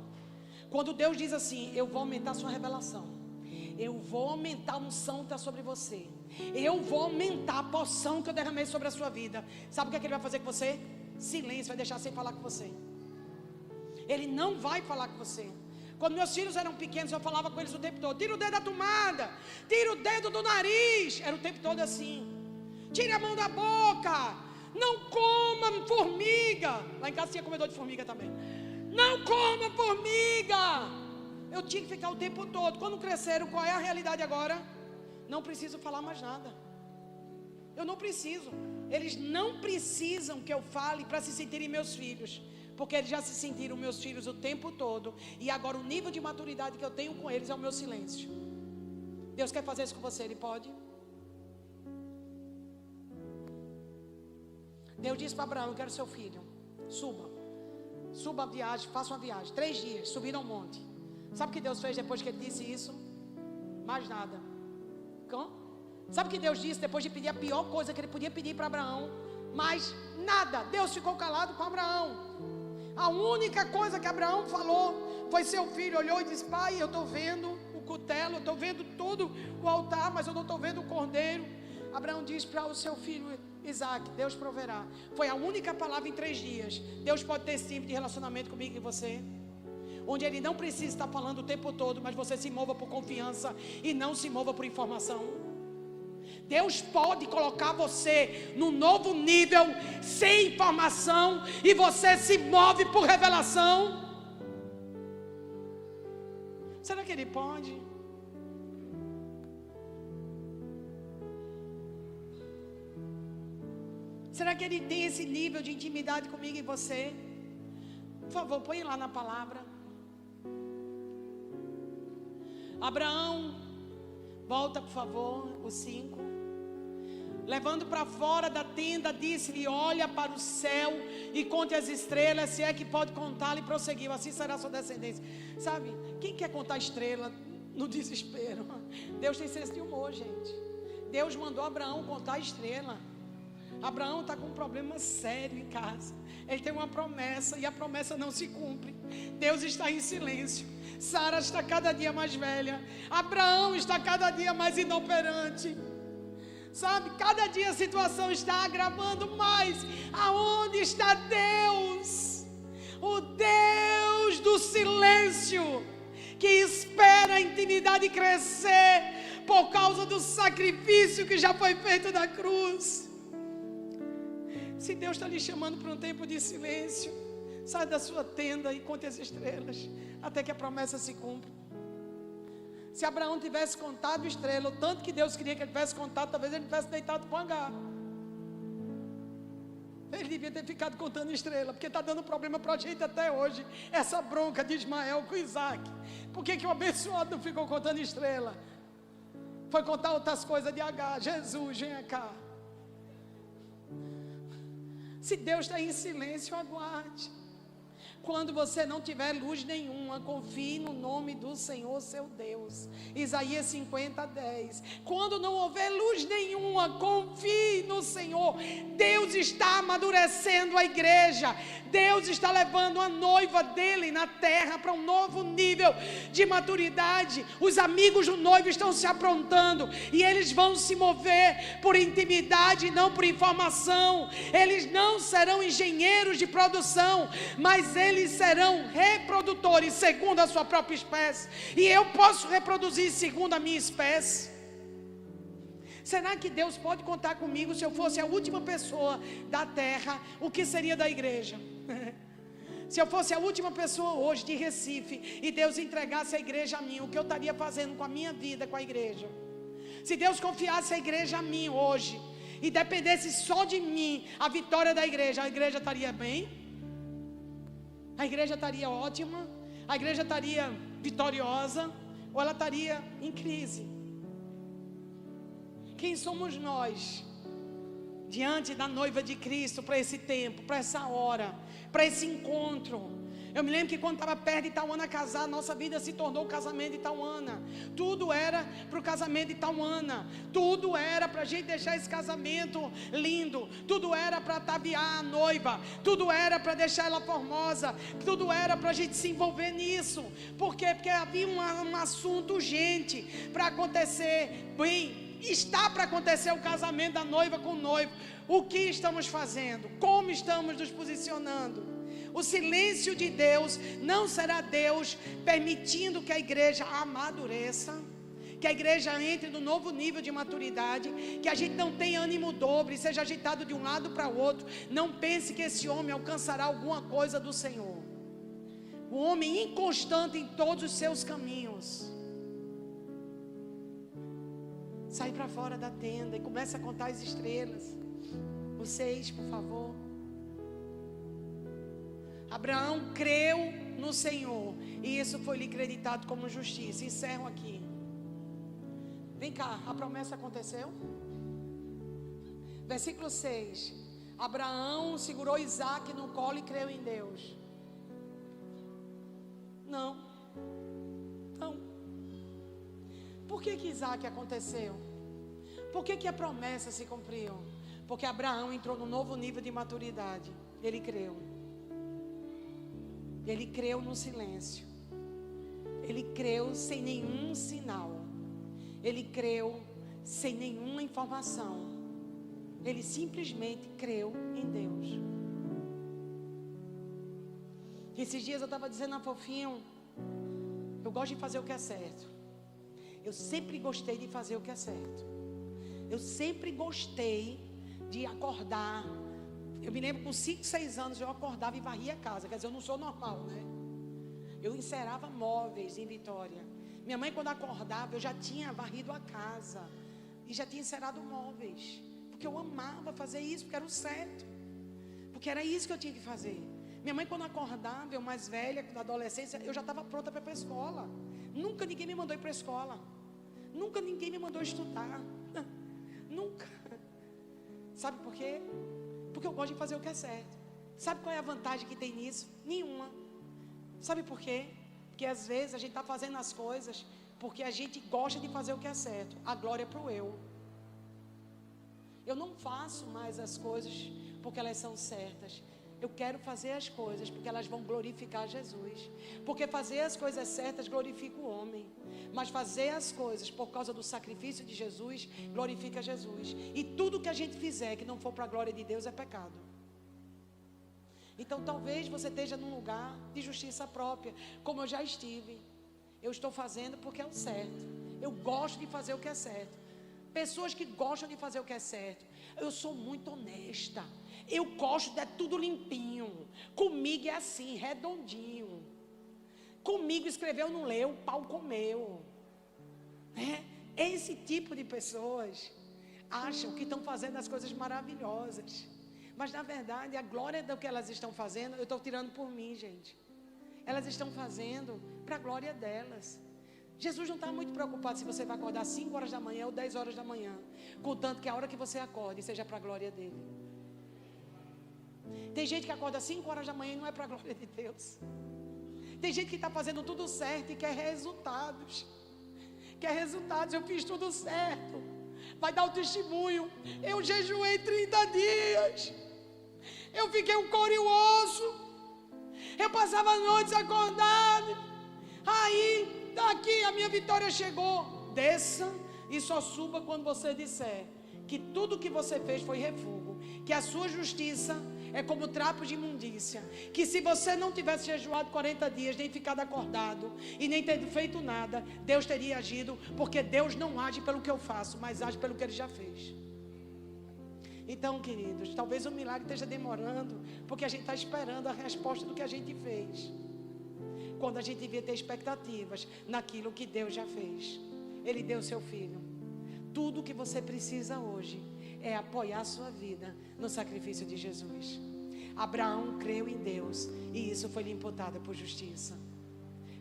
Quando Deus diz assim: eu vou aumentar a sua revelação, eu vou aumentar a unção que está sobre você, eu vou aumentar a porção que eu derramei sobre a sua vida. Sabe o que é que Ele vai fazer com você? Silêncio, vai deixar sem falar com você. Ele não vai falar com você. Quando meus filhos eram pequenos, eu falava com eles o tempo todo: tira o dedo da tomada, tira o dedo do nariz. Era o tempo todo assim. Tire a mão da boca, não coma formiga. Lá em casa tinha comedor de formiga também. Não coma formiga. Eu tinha que ficar o tempo todo. Quando cresceram, qual é a realidade agora? Não preciso falar mais nada. Eu não preciso. Eles não precisam que eu fale para se sentirem meus filhos, porque eles já se sentiram meus filhos o tempo todo. E agora o nível de maturidade que eu tenho com eles é o meu silêncio. Deus quer fazer isso com você, Ele pode. Deus disse para Abraão: eu quero seu filho. Suba a viagem, faça uma viagem. 3 dias, subiram um monte. Sabe o que Deus fez depois que Ele disse isso? Mais nada. Sabe o que Deus disse depois de pedir a pior coisa que Ele podia pedir para Abraão? Mais nada. Deus ficou calado com Abraão. A única coisa que Abraão falou foi: seu filho. Olhou e disse: pai, eu estou vendo o cutelo, eu estou vendo todo o altar, mas eu não estou vendo o cordeiro. Abraão diz para o seu filho Isaac: Deus proverá. Foi a única palavra em 3 dias. Deus pode ter esse tipo de relacionamento comigo e você, onde Ele não precisa estar falando o tempo todo, mas você se mova por confiança e não se mova por informação. Deus pode colocar você num novo nível sem informação e você se move por revelação. Será que Ele pode? Será que Ele tem esse nível de intimidade comigo e você? Por favor, põe lá na palavra. Abraão, volta por favor, o 5. Levando para fora da tenda, disse-lhe: olha para o céu e conte as estrelas, se é que pode contá-lo. E prosseguiu: assim será a sua descendência. Sabe, quem quer contar estrela no desespero? Deus tem senso de humor, gente. Deus mandou Abraão contar a estrela. Abraão está com um problema sério em casa. Ele tem uma promessa e a promessa não se cumpre. Deus está em silêncio. Sara está cada dia mais velha. Abraão está cada dia mais inoperante. Sabe, cada dia a situação está agravando mais. Aonde está Deus? O Deus do silêncio, que espera a intimidade crescer por causa do sacrifício que já foi feito na cruz. Se Deus está lhe chamando para um tempo de silêncio, sai da sua tenda e conte as estrelas, até que a promessa se cumpra. Se Abraão tivesse contado estrela, o tanto que Deus queria que ele tivesse contado, talvez ele tivesse deitado para o hangar. Ele devia ter ficado contando estrela, porque está dando problema para a gente até hoje, essa bronca de Ismael com Isaac. Por que o abençoado não ficou contando estrela? Foi contar outras coisas de Agar. Jesus, venha cá. Se Deus está em silêncio, aguarde. Quando você não tiver luz nenhuma, confie no nome do Senhor seu Deus. Isaías 50:10. Quando não houver luz nenhuma, confie no Senhor. Deus está amadurecendo a igreja. Deus está levando a noiva dele na terra para um novo nível de maturidade. Os amigos do noivo estão se aprontando e eles vão se mover por intimidade e não por informação. Eles não serão engenheiros de produção, mas eles serão reprodutores segundo a sua própria espécie. E eu posso reproduzir segundo a minha espécie. Será que Deus pode contar comigo se eu fosse a última pessoa da terra? O que seria da igreja? Se eu fosse a última pessoa hoje de Recife e Deus entregasse a igreja a mim, o que eu estaria fazendo com a minha vida, com a igreja? Se Deus confiasse a igreja a mim hoje e dependesse só de mim a vitória da igreja, a igreja estaria bem? A igreja estaria ótima? A igreja estaria vitoriosa ou ela estaria em crise. Quem somos nós diante da noiva de Cristo para esse tempo, para essa hora, para esse encontro? Eu me lembro que quando estava perto de Tauana casar, nossa vida se tornou o casamento de Tauana. Tudo era para o casamento de Tauana. Tudo era para a gente deixar esse casamento lindo. Tudo era para ataviar a noiva. Tudo era para deixar ela formosa. Tudo era para a gente se envolver nisso. Por quê? Porque havia um assunto urgente para acontecer. Bem, está para acontecer o casamento da noiva com o noivo. O que estamos fazendo? Como estamos nos posicionando? O silêncio de Deus não será Deus permitindo que a igreja amadureça, que a igreja entre no novo nível de maturidade, que a gente não tenha ânimo dobre, seja agitado de um lado para o outro. Não pense que esse homem alcançará alguma coisa do Senhor. O homem inconstante em todos os seus caminhos. Sai para fora da tenda e começa a contar as estrelas. O 6, por favor. Abraão creu no Senhor e isso foi lhe creditado como justiça. Encerro aqui. Vem cá, a promessa aconteceu? Versículo 6. Abraão segurou Isaac no colo e creu em Deus. Não. Por que Isaac aconteceu? Por que a promessa se cumpriu? Porque Abraão entrou num novo nível de maturidade. Ele creu. Ele creu no silêncio. Ele creu sem nenhum sinal. Ele creu sem nenhuma informação. Ele simplesmente creu em Deus. Esses dias eu estava dizendo a Fofinho, eu gosto de fazer o que é certo. Eu sempre gostei de fazer o que é certo. Eu sempre gostei de acordar. Eu me lembro com 5, 6 anos eu acordava e varria a casa. Quer dizer, eu não sou normal, né? Eu encerava móveis em Vitória. Minha mãe, quando acordava, eu já tinha varrido a casa e já tinha encerado móveis, porque eu amava fazer isso, porque era o certo, porque era isso que eu tinha que fazer. Minha mãe, quando acordava, eu mais velha, da adolescência, eu já estava pronta para ir para a escola. Nunca ninguém me mandou ir para a escola. Nunca ninguém me mandou estudar. Nunca. Sabe por quê? Porque eu gosto de fazer o que é certo. Sabe qual é a vantagem que tem nisso? Nenhuma. Sabe por quê? Porque às vezes a gente está fazendo as coisas porque a gente gosta de fazer o que é certo. A glória é para o eu. Eu não faço mais as coisas porque elas são certas. Eu quero fazer as coisas porque elas vão glorificar Jesus. Porque fazer as coisas certas glorifica o homem. Mas fazer as coisas por causa do sacrifício de Jesus glorifica Jesus. E tudo que a gente fizer que não for para a glória de Deus é pecado. Então talvez você esteja num lugar de justiça própria, como eu já estive. Eu estou fazendo porque é o certo. Eu gosto de fazer o que é certo. Pessoas que gostam de fazer o que é certo. Eu sou muito honesta. Eu gosto de tudo limpinho. Comigo é assim, redondinho. Comigo escreveu, não leu, o pau comeu. Esse tipo de pessoas acham que estão fazendo as coisas maravilhosas. Mas na verdade, a glória do que elas estão fazendo, eu estou tirando por mim, gente. Elas estão fazendo para a glória delas. Jesus não está muito preocupado se você vai acordar 5 horas da manhã ou 10 horas da manhã. Contanto que a hora que você acorde seja para a glória dele. Tem gente que acorda 5 horas da manhã e não é para a glória de Deus. Tem gente que está fazendo tudo certo e quer resultados. Quer resultados, eu fiz tudo certo. Vai dar o testemunho. Eu jejuei 30 dias. Eu fiquei um couro e um osso. Eu passava noites acordado. Aí, daqui a minha vitória chegou. Desça e só suba quando você disser que tudo que você fez foi refúgio. Que a sua justiça é como trapo de imundícia. Que se você não tivesse jejuado 40 dias, nem ficado acordado e nem ter feito nada, Deus teria agido, porque Deus não age pelo que eu faço, mas age pelo que Ele já fez. Então, queridos, talvez o milagre esteja demorando, porque a gente está esperando a resposta do que a gente fez, quando a gente devia ter expectativas naquilo que Deus já fez. Ele deu seu filho. Tudo o que você precisa hoje é apoiar a sua vida no sacrifício de Jesus. Abraão creu em Deus e isso foi lhe imputado por justiça.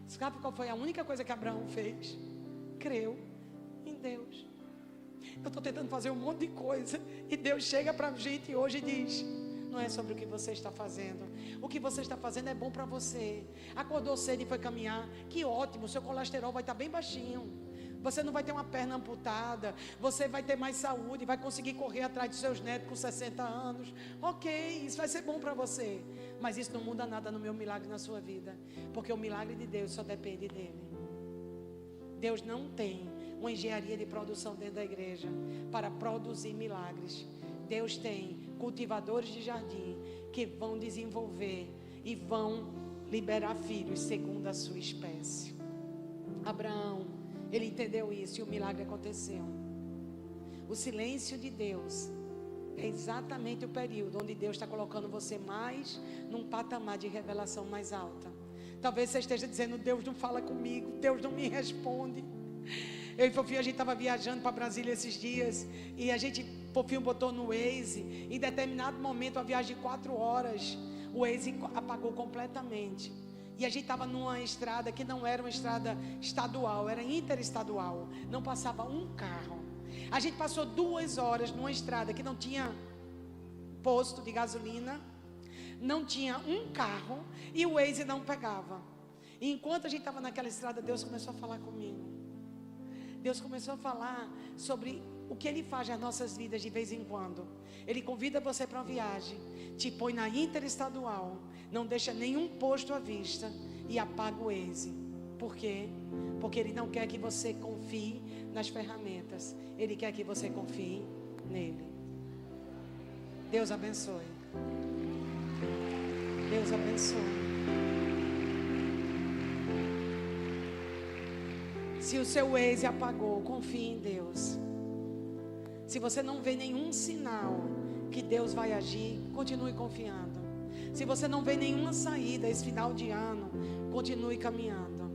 Sabe qual foi a única coisa que Abraão fez? Creu em Deus. Eu estou tentando fazer um monte de coisa, e Deus chega para a gente hoje e diz: não é sobre o que você está fazendo. O que você está fazendo é bom para você. Acordou cedo e foi caminhar, que ótimo, seu colesterol vai estar bem baixinho. Você não vai ter uma perna amputada. Você vai ter mais saúde, vai conseguir correr atrás dos seus netos com 60 anos. Ok, isso vai ser bom para você. Mas isso não muda nada no meu milagre na sua vida. Porque o milagre de Deus só depende dele. Deus não tem uma engenharia de produção dentro da igreja para produzir milagres. Deus tem cultivadores de jardim que vão desenvolver e vão liberar filhos segundo a sua espécie. Abraão, ele entendeu isso e o milagre aconteceu. O silêncio de Deus é exatamente o período onde Deus está colocando você mais num patamar de revelação mais alta. Talvez você esteja dizendo: Deus não fala comigo, Deus não me responde. Eu e Fofinho, a gente estava viajando para Brasília esses dias, e Fofinho botou no Waze. Em determinado momento, a viagem de 4 horas, o Waze apagou completamente. E a gente estava numa estrada que não era uma estrada estadual, era interestadual. Não passava um carro. A gente passou 2 horas numa estrada que não tinha posto de gasolina, não tinha um carro, e o Waze não pegava. E enquanto a gente estava naquela estrada, Deus começou a falar comigo. Deus começou a falar sobre o que Ele faz nas nossas vidas de vez em quando. Ele convida você para uma viagem, te põe na interestadual, não deixa nenhum posto à vista e apaga o Waze. Por quê? Porque Ele não quer que você confie nas ferramentas. Ele quer que você confie nele. Deus abençoe. Deus abençoe. Se o seu Waze apagou, confie em Deus. Se você não vê nenhum sinal que Deus vai agir, continue confiando. Se você não vê nenhuma saída esse final de ano, continue caminhando.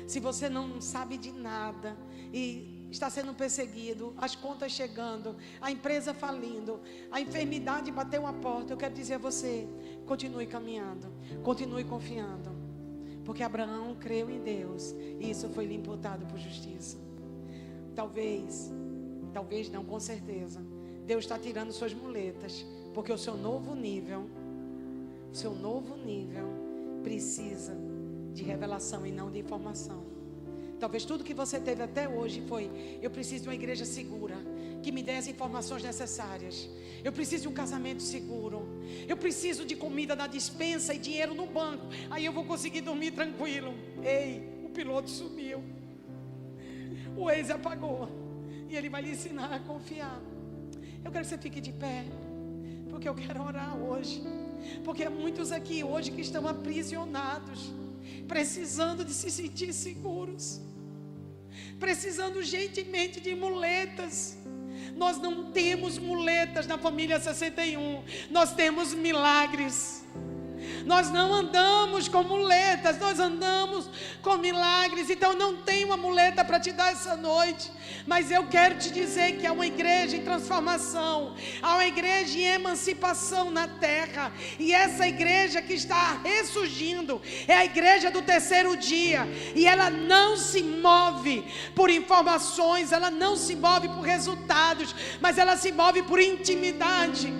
Se você não sabe de nada e está sendo perseguido, as contas chegando, a empresa falindo, a enfermidade bateu a porta, eu quero dizer a você: continue caminhando, continue confiando. Porque Abraão creu em Deus e isso foi lhe imputado por justiça. Talvez não, com certeza, Deus está tirando suas muletas, porque o seu novo nível precisa de revelação e não de informação. Talvez tudo que você teve até hoje foi: eu preciso de uma igreja segura, que me dê as informações necessárias. Eu preciso de um casamento seguro. Eu preciso de comida na despensa e dinheiro no banco. Aí eu vou conseguir dormir tranquilo. Ei, o piloto sumiu. O Waze apagou. E ele vai lhe ensinar a confiar. Eu quero que você fique de pé, porque eu quero orar hoje. Porque há muitos aqui hoje que estão aprisionados, precisando de se sentir seguros, precisando urgentemente de muletas. Nós não temos muletas na família 61, nós temos milagres. Nós não andamos com muletas, nós andamos com milagres. Então não tem uma muleta para te dar essa noite, mas eu quero te dizer que há uma igreja em transformação, há uma igreja em emancipação na terra. E essa igreja que está ressurgindo é a igreja do terceiro dia. E ela não se move por informações, ela não se move por resultados, mas ela se move por intimidade.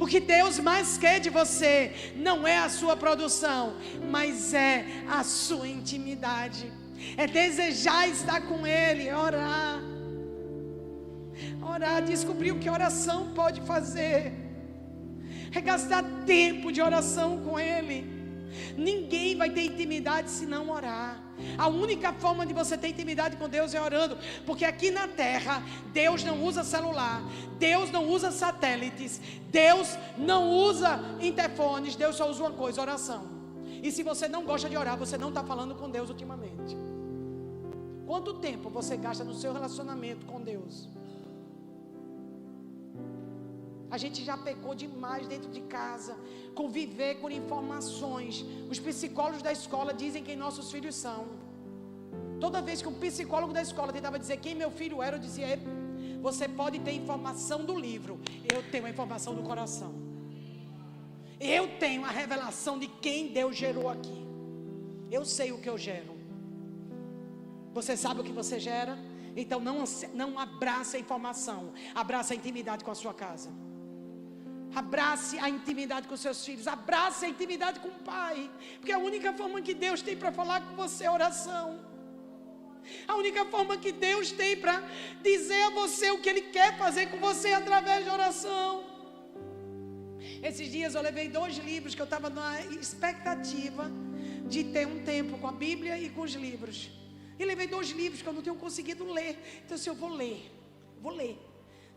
O que Deus mais quer de você não é a sua produção, mas é a sua intimidade. É desejar estar com Ele, orar, descobrir o que oração pode fazer, é gastar tempo de oração com Ele. Ninguém vai ter intimidade se não orar. A única forma de você ter intimidade com Deus é orando. Porque aqui na terra, Deus não usa celular, Deus não usa satélites, Deus não usa interfones. Deus só usa uma coisa: oração. E se você não gosta de orar, você não está falando com Deus ultimamente. Quanto tempo você gasta no seu relacionamento com Deus? A gente já pecou demais dentro de casa, conviver com informações. Os psicólogos da escola dizem quem nossos filhos são. Toda vez que um psicólogo da escola tentava dizer quem meu filho era, eu dizia: você pode ter informação do livro, eu tenho a informação do coração. Eu tenho a revelação de quem Deus gerou aqui. Eu sei o que eu gero. Você sabe o que você gera? Então não abrace a informação, abrace a intimidade com a sua casa. Abrace a intimidade com seus filhos, abrace a intimidade com o Pai, porque a única forma que Deus tem para falar com você é oração. A única forma que Deus tem para dizer a você o que Ele quer fazer com você é através de oração. Esses dias eu levei 2 livros que eu estava na expectativa de ter um tempo com a Bíblia e com os livros. E levei 2 livros que eu não tenho conseguido ler. Então assim, eu vou ler.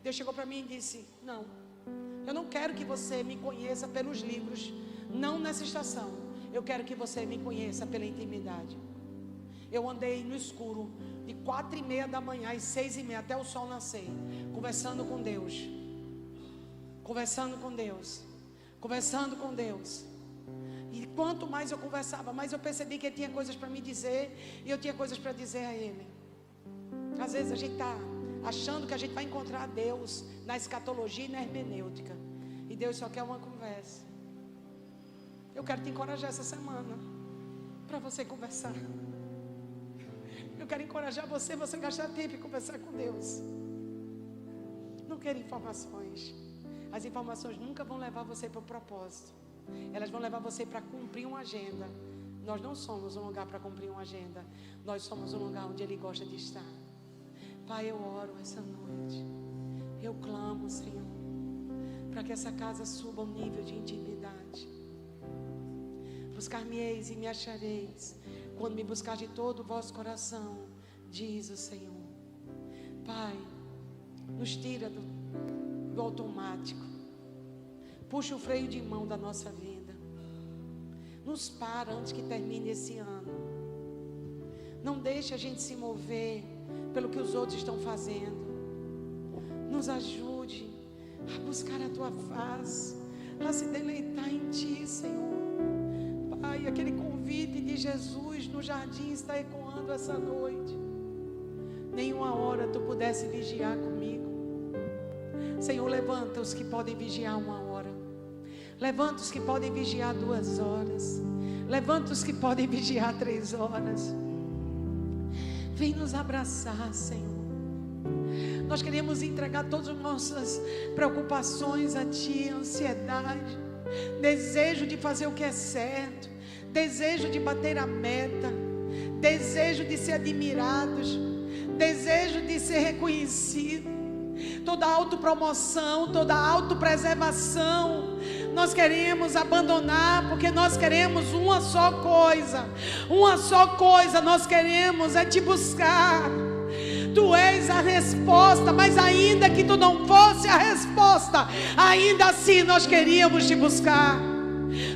Deus chegou para mim e disse: não, eu não quero que você me conheça pelos livros, não nessa estação. Eu quero que você me conheça pela intimidade. Eu andei no escuro de 4:30 da manhã às 6:30 até o sol nascer, conversando com Deus. E quanto mais eu conversava, mais eu percebi que Ele tinha coisas para me dizer, e eu tinha coisas para dizer a Ele. Às vezes a gente está achando que a gente vai encontrar Deus na escatologia e na hermenêutica, e Deus só quer uma conversa. Eu quero te encorajar essa semana para você conversar. Eu quero encorajar você gastar tempo e conversar com Deus. Não quero informações. As informações nunca vão levar você para o propósito. Elas vão levar você para cumprir uma agenda. Nós não somos um lugar para cumprir uma agenda. Nós somos um lugar onde Ele gosta de estar. Pai, eu oro essa noite. Eu clamo, Senhor, para que essa casa suba um nível de intimidade. Buscar-me-eis e me achareis, quando me buscar de todo o vosso coração, diz o Senhor. Pai, nos tira do automático. Puxa o freio de mão da nossa vida. Nos para antes que termine esse ano. Não deixe a gente se mover pelo que os outros estão fazendo. Nos ajude a buscar a Tua face, a se deleitar em Ti, Senhor. Pai, aquele convite de Jesus no jardim está ecoando essa noite. Nenhuma hora Tu pudesse vigiar comigo. Senhor, levanta os que podem vigiar 1 hora. Levanta os que podem vigiar 2 horas. Levanta os que podem vigiar 3 horas. Vem nos abraçar, Senhor. Nós queremos entregar todas as nossas preocupações a Ti, ansiedade, desejo de fazer o que é certo, desejo de bater a meta, desejo de ser admirados, desejo de ser reconhecido. Toda autopromoção, toda autopreservação, nós queremos abandonar, porque nós queremos uma só coisa, nós queremos é Te buscar. Tu és a resposta, mas ainda que Tu não fosse a resposta, ainda assim nós queríamos Te buscar.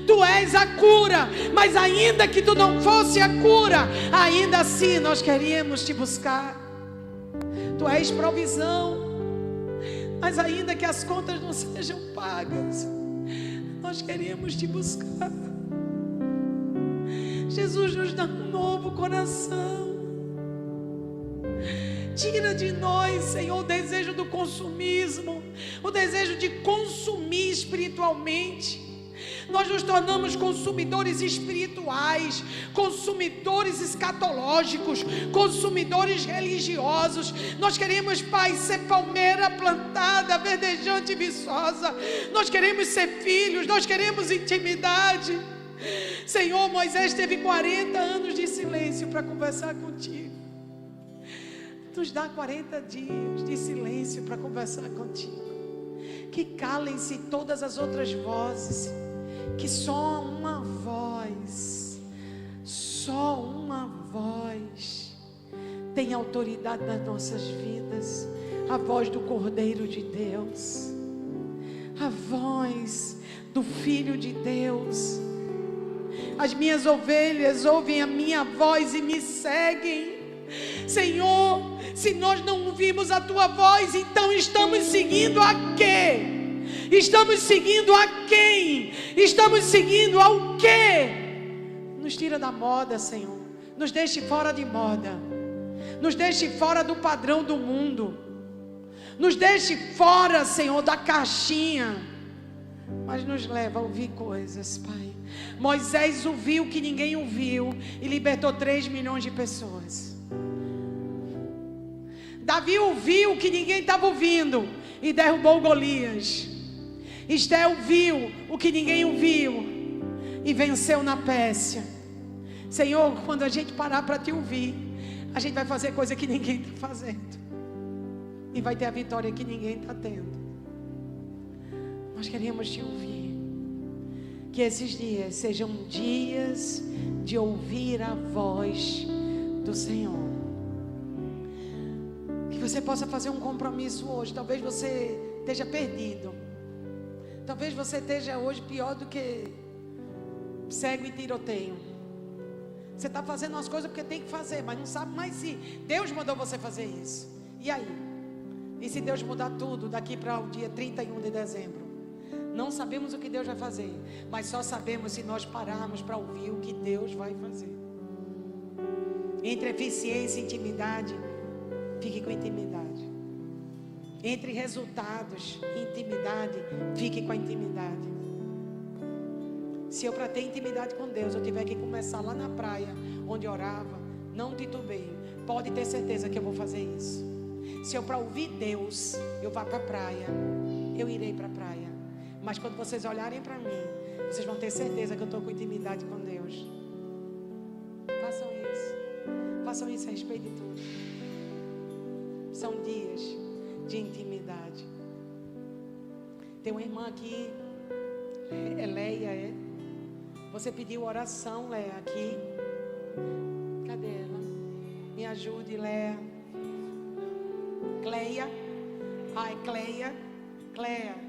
Tu és a cura, mas ainda que Tu não fosse a cura, ainda assim nós queríamos Te buscar. Tu és provisão, mas ainda que as contas não sejam pagas, nós queremos Te buscar. Jesus, nos dá um novo coração. Tira de nós, Senhor, o desejo do consumismo, o desejo de consumir espiritualmente. Nós nos tornamos consumidores espirituais, consumidores escatológicos, consumidores religiosos. Nós queremos, Pai, ser palmeira plantada, verdejante e viçosa. Nós queremos ser filhos, nós queremos intimidade. Senhor, Moisés teve 40 anos de silêncio para conversar contigo. Nos dá 40 dias de silêncio para conversar contigo. Que calem-se todas as outras vozes, que só uma voz tem autoridade nas nossas vidas. A voz do Cordeiro de Deus, a voz do Filho de Deus. As minhas ovelhas ouvem a minha voz e me seguem. Senhor, se nós não ouvimos a Tua voz, então estamos seguindo a quê? Estamos seguindo a quem? Estamos seguindo ao quê? Nos tira da moda, Senhor. Nos deixe fora de moda. Nos deixe fora do padrão do mundo. Nos deixe fora, Senhor, da caixinha. Mas nos leva a ouvir coisas, Pai. Moisés ouviu o que ninguém ouviu e libertou 3 milhões de pessoas. Davi ouviu o que ninguém estava ouvindo e derrubou Golias. Esté ouviu o que ninguém ouviu e venceu na Pérsia. Senhor, quando a gente parar para te ouvir, a gente vai fazer coisa que ninguém está fazendo e vai ter a vitória que ninguém está tendo. Nós queremos te ouvir. Que esses dias sejam dias de ouvir a voz do Senhor. Que você possa fazer um compromisso hoje. Talvez você esteja perdido. Talvez você esteja hoje pior do que cego e tiroteio. Você está fazendo as coisas porque tem que fazer, mas não sabe mais se Deus mandou você fazer isso. E aí? E se Deus mudar tudo daqui para o dia 31 de dezembro? Não sabemos o que Deus vai fazer, mas só sabemos se nós pararmos para ouvir o que Deus vai fazer. Entre eficiência e intimidade, fique com intimidade. Entre resultados e intimidade, fique com a intimidade. Se eu, para ter intimidade com Deus, eu tiver que começar lá na praia, onde orava, não titubeie. Pode ter certeza que eu vou fazer isso. Se eu, para ouvir Deus, eu vá para a praia, eu irei para a praia. Mas quando vocês olharem para mim, vocês vão ter certeza que eu estou com intimidade com Deus. Façam isso. Façam isso a respeito de tudo. São dias de intimidade. Tem uma irmã aqui, Leia, é? Você pediu oração, Leia, aqui. Cadê ela? Me ajude, Leia. Cleia. Ai, Cleia. Cleia.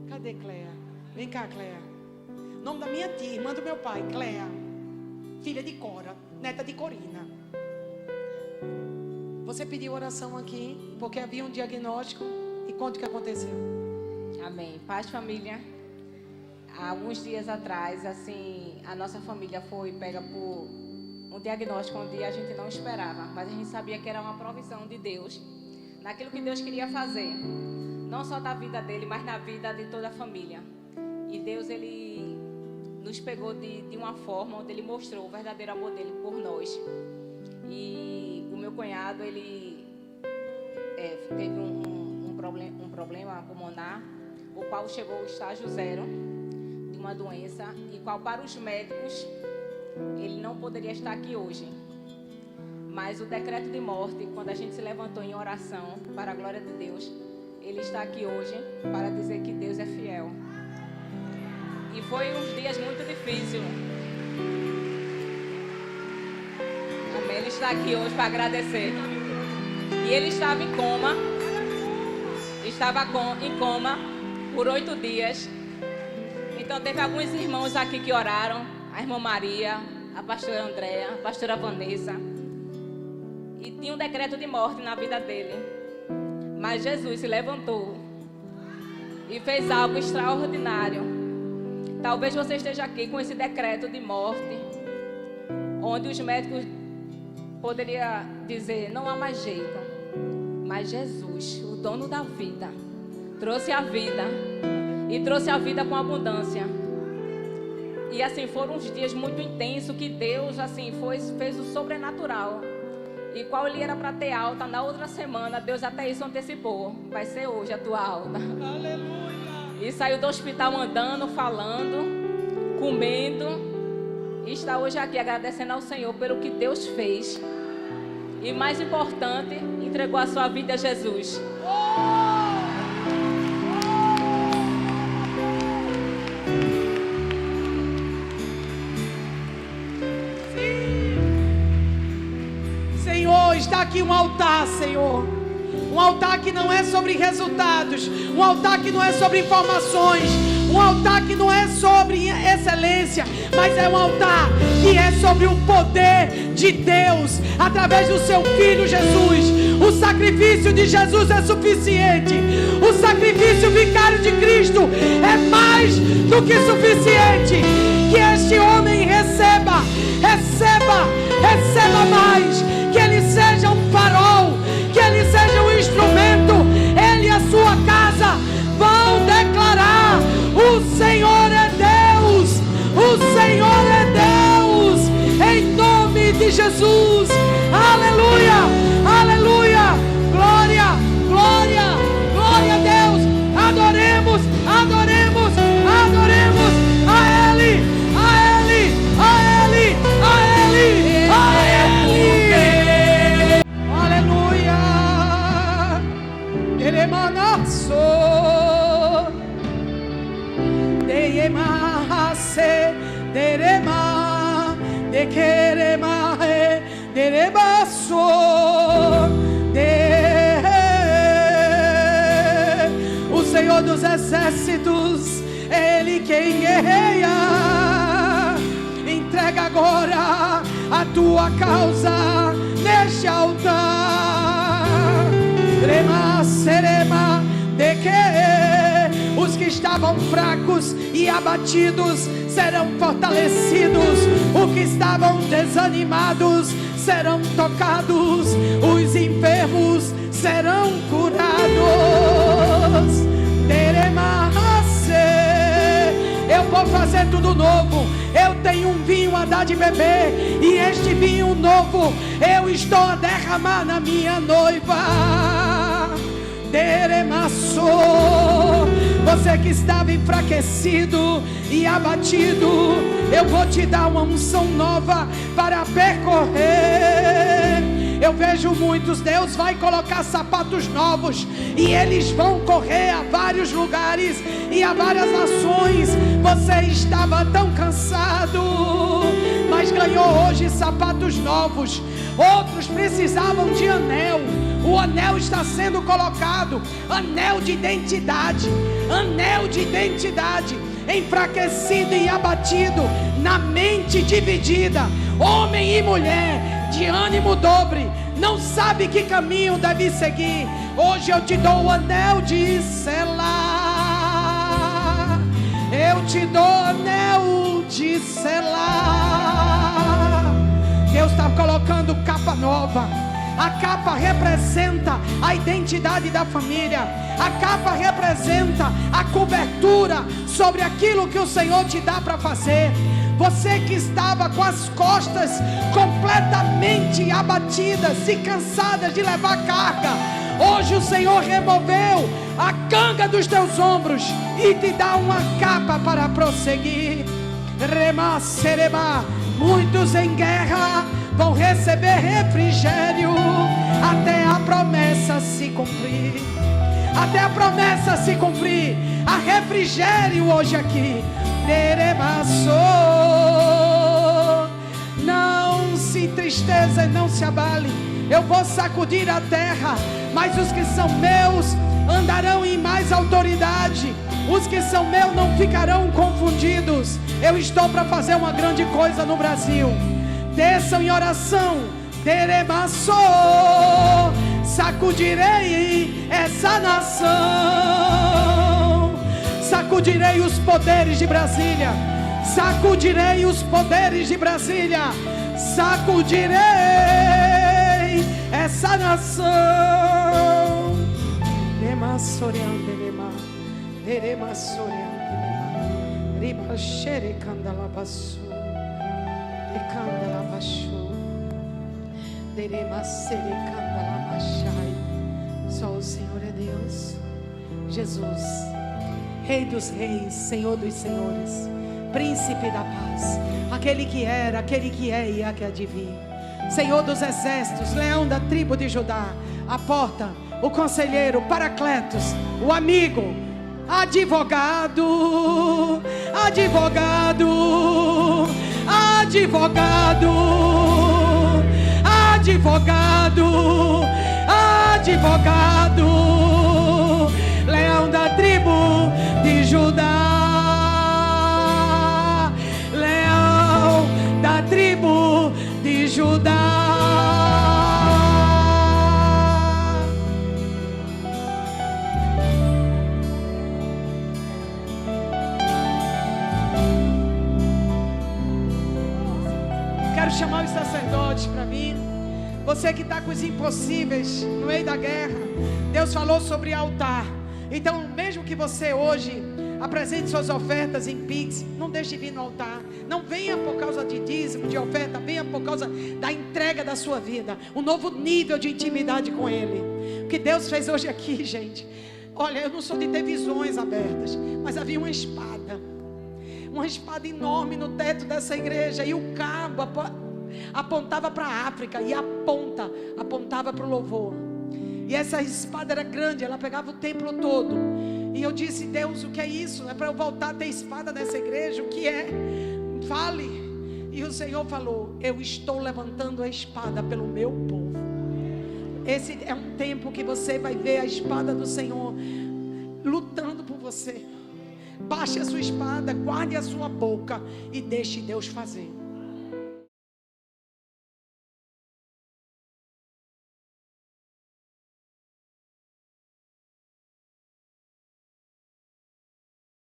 Cadê Cleia? Vem cá, Cleia. Nome da minha tia, irmã do meu pai, Cleia. Filha de Cora, neta de Corina. Você pediu oração aqui porque havia um diagnóstico. E conta o que aconteceu. Amém. Paz, família. Há alguns dias atrás, assim, a nossa família foi pega por um diagnóstico onde a gente não esperava, mas a gente sabia que era uma provisão de Deus naquilo que Deus queria fazer, não só da vida dele, mas na vida de toda a família. E Deus, ele nos pegou de uma forma onde ele mostrou o verdadeiro amor dele por nós. E o meu cunhado, ele teve um problema pulmonar, o qual chegou ao estágio 0 de uma doença, e qual para os médicos ele não poderia estar aqui hoje. Mas o decreto de morte, quando a gente se levantou em oração para a glória de Deus, ele está aqui hoje para dizer que Deus é fiel. E foi uns dias muito difíceis. Amém. Ele está aqui hoje para agradecer. E ele estava em coma. Estava em coma por 8 dias. Então teve alguns irmãos aqui que oraram. A irmã Maria, a pastora Andréa, a pastora Vanessa. E tinha um decreto de morte na vida dele. Mas Jesus se levantou e fez algo extraordinário. Talvez você esteja aqui com esse decreto de morte, onde os médicos poderiam dizer, não há mais jeito. Mas Jesus, o dono da vida, trouxe a vida, e trouxe a vida com abundância. E assim, foram uns dias muito intensos que Deus, assim, fez o sobrenatural. E qual ele era para ter alta, na outra semana, Deus até isso antecipou. Vai ser hoje a tua alta. Aleluia! E saiu do hospital andando, falando, comendo. E está hoje aqui agradecendo ao Senhor pelo que Deus fez. E mais importante, entregou a sua vida a Jesus. Senhor, está aqui um altar, Senhor. Um altar que não é sobre resultados, um altar que não é sobre informações, um altar que não é sobre excelência, mas é um altar que é sobre o poder de Deus, através do seu Filho Jesus. O sacrifício de Jesus é suficiente. O sacrifício vicário de Cristo é mais do que suficiente. Que este homem receba mais. Que ele seja um farol, que ele seja um instrumento. Ele e a sua casa vão declarar: o Senhor é Deus, o Senhor é Deus, em nome de Jesus. de queremae, de rebasso, o Senhor dos exércitos, Ele quem guerreia. Entrega agora a tua causa neste altar. Rema, serema, de que os que estavam fracos e abatidos serão fortalecidos, os que estavam desanimados serão tocados, os enfermos serão curados. Eu vou fazer tudo novo. Eu tenho um vinho a dar de beber, e este vinho novo eu estou a derramar na minha noiva. Deremassou. Você que estava enfraquecido e abatido, eu vou te dar uma unção nova para percorrer. Eu vejo muitos, Deus vai colocar sapatos novos e eles vão correr a vários lugares e a várias nações. Você estava tão cansado, mas ganhou hoje sapatos novos. Outros precisavam de anel. O anel está sendo colocado, anel de identidade, anel de identidade. Enfraquecido e abatido, na mente dividida, homem e mulher, de ânimo dobre, não sabe que caminho deve seguir. Hoje eu te dou o anel de selar. Eu te dou o anel de selar. Deus está colocando capa nova. A capa representa a identidade da família. A capa representa a cobertura sobre aquilo que o Senhor te dá para fazer. Você que estava com as costas completamente abatidas e cansadas de levar carga, hoje o Senhor removeu a canga dos teus ombros e te dá uma capa para prosseguir. Rema, serema. Muitos em guerra vão receber refrigério até a promessa se cumprir. Até a promessa se cumprir. Há refrigério hoje aqui. Não se entristeça e não se abale. Eu vou sacudir a terra, mas os que são meus andarão em mais autoridade. Os que são meus não ficarão confundidos. Eu estou para fazer uma grande coisa no Brasil. Desçam em oração. Deremassou. Sacudirei essa nação. Sacudirei os poderes de Brasília. Sacudirei os poderes de Brasília. Sacudirei essa nação. Demassoriante lema. Deremassoriante lema. Ribachere candalabasu. E candalabachu. Deremassere candalamachai. Só o Senhor é Deus. Jesus, Rei dos reis, Senhor dos senhores, Príncipe da paz, aquele que era, aquele que é e a que há de vir, Senhor dos exércitos, Leão da tribo de Judá, a porta, o conselheiro, Paracletos, o amigo, advogado, advogado, advogado, advogado, advogado, Leão da tribo de Judá, Leão da tribo de Judá. Quero chamar os sacerdotes para mim. Você que está com os impossíveis no meio da guerra, Deus falou sobre altar. Então, mesmo que você hoje apresente suas ofertas em Pix, não deixe de vir no altar. Não venha por causa de dízimo, de oferta, venha por causa da entrega da sua vida, um novo nível de intimidade com Ele. O que Deus fez hoje aqui, gente, olha, eu não sou de ter visões abertas, mas havia uma espada enorme no teto dessa igreja, e o cabo apontava para a África, e a ponta apontava para o louvor. E essa espada era grande, ela pegava o templo todo. E eu disse: Deus, o que é isso? É para eu voltar a ter espada nessa igreja? O que é? Fale. E o Senhor falou: eu estou levantando a espada pelo meu povo. Esse é um tempo que você vai ver a espada do Senhor lutando por você. Baixe a sua espada, guarde a sua boca e deixe Deus fazer.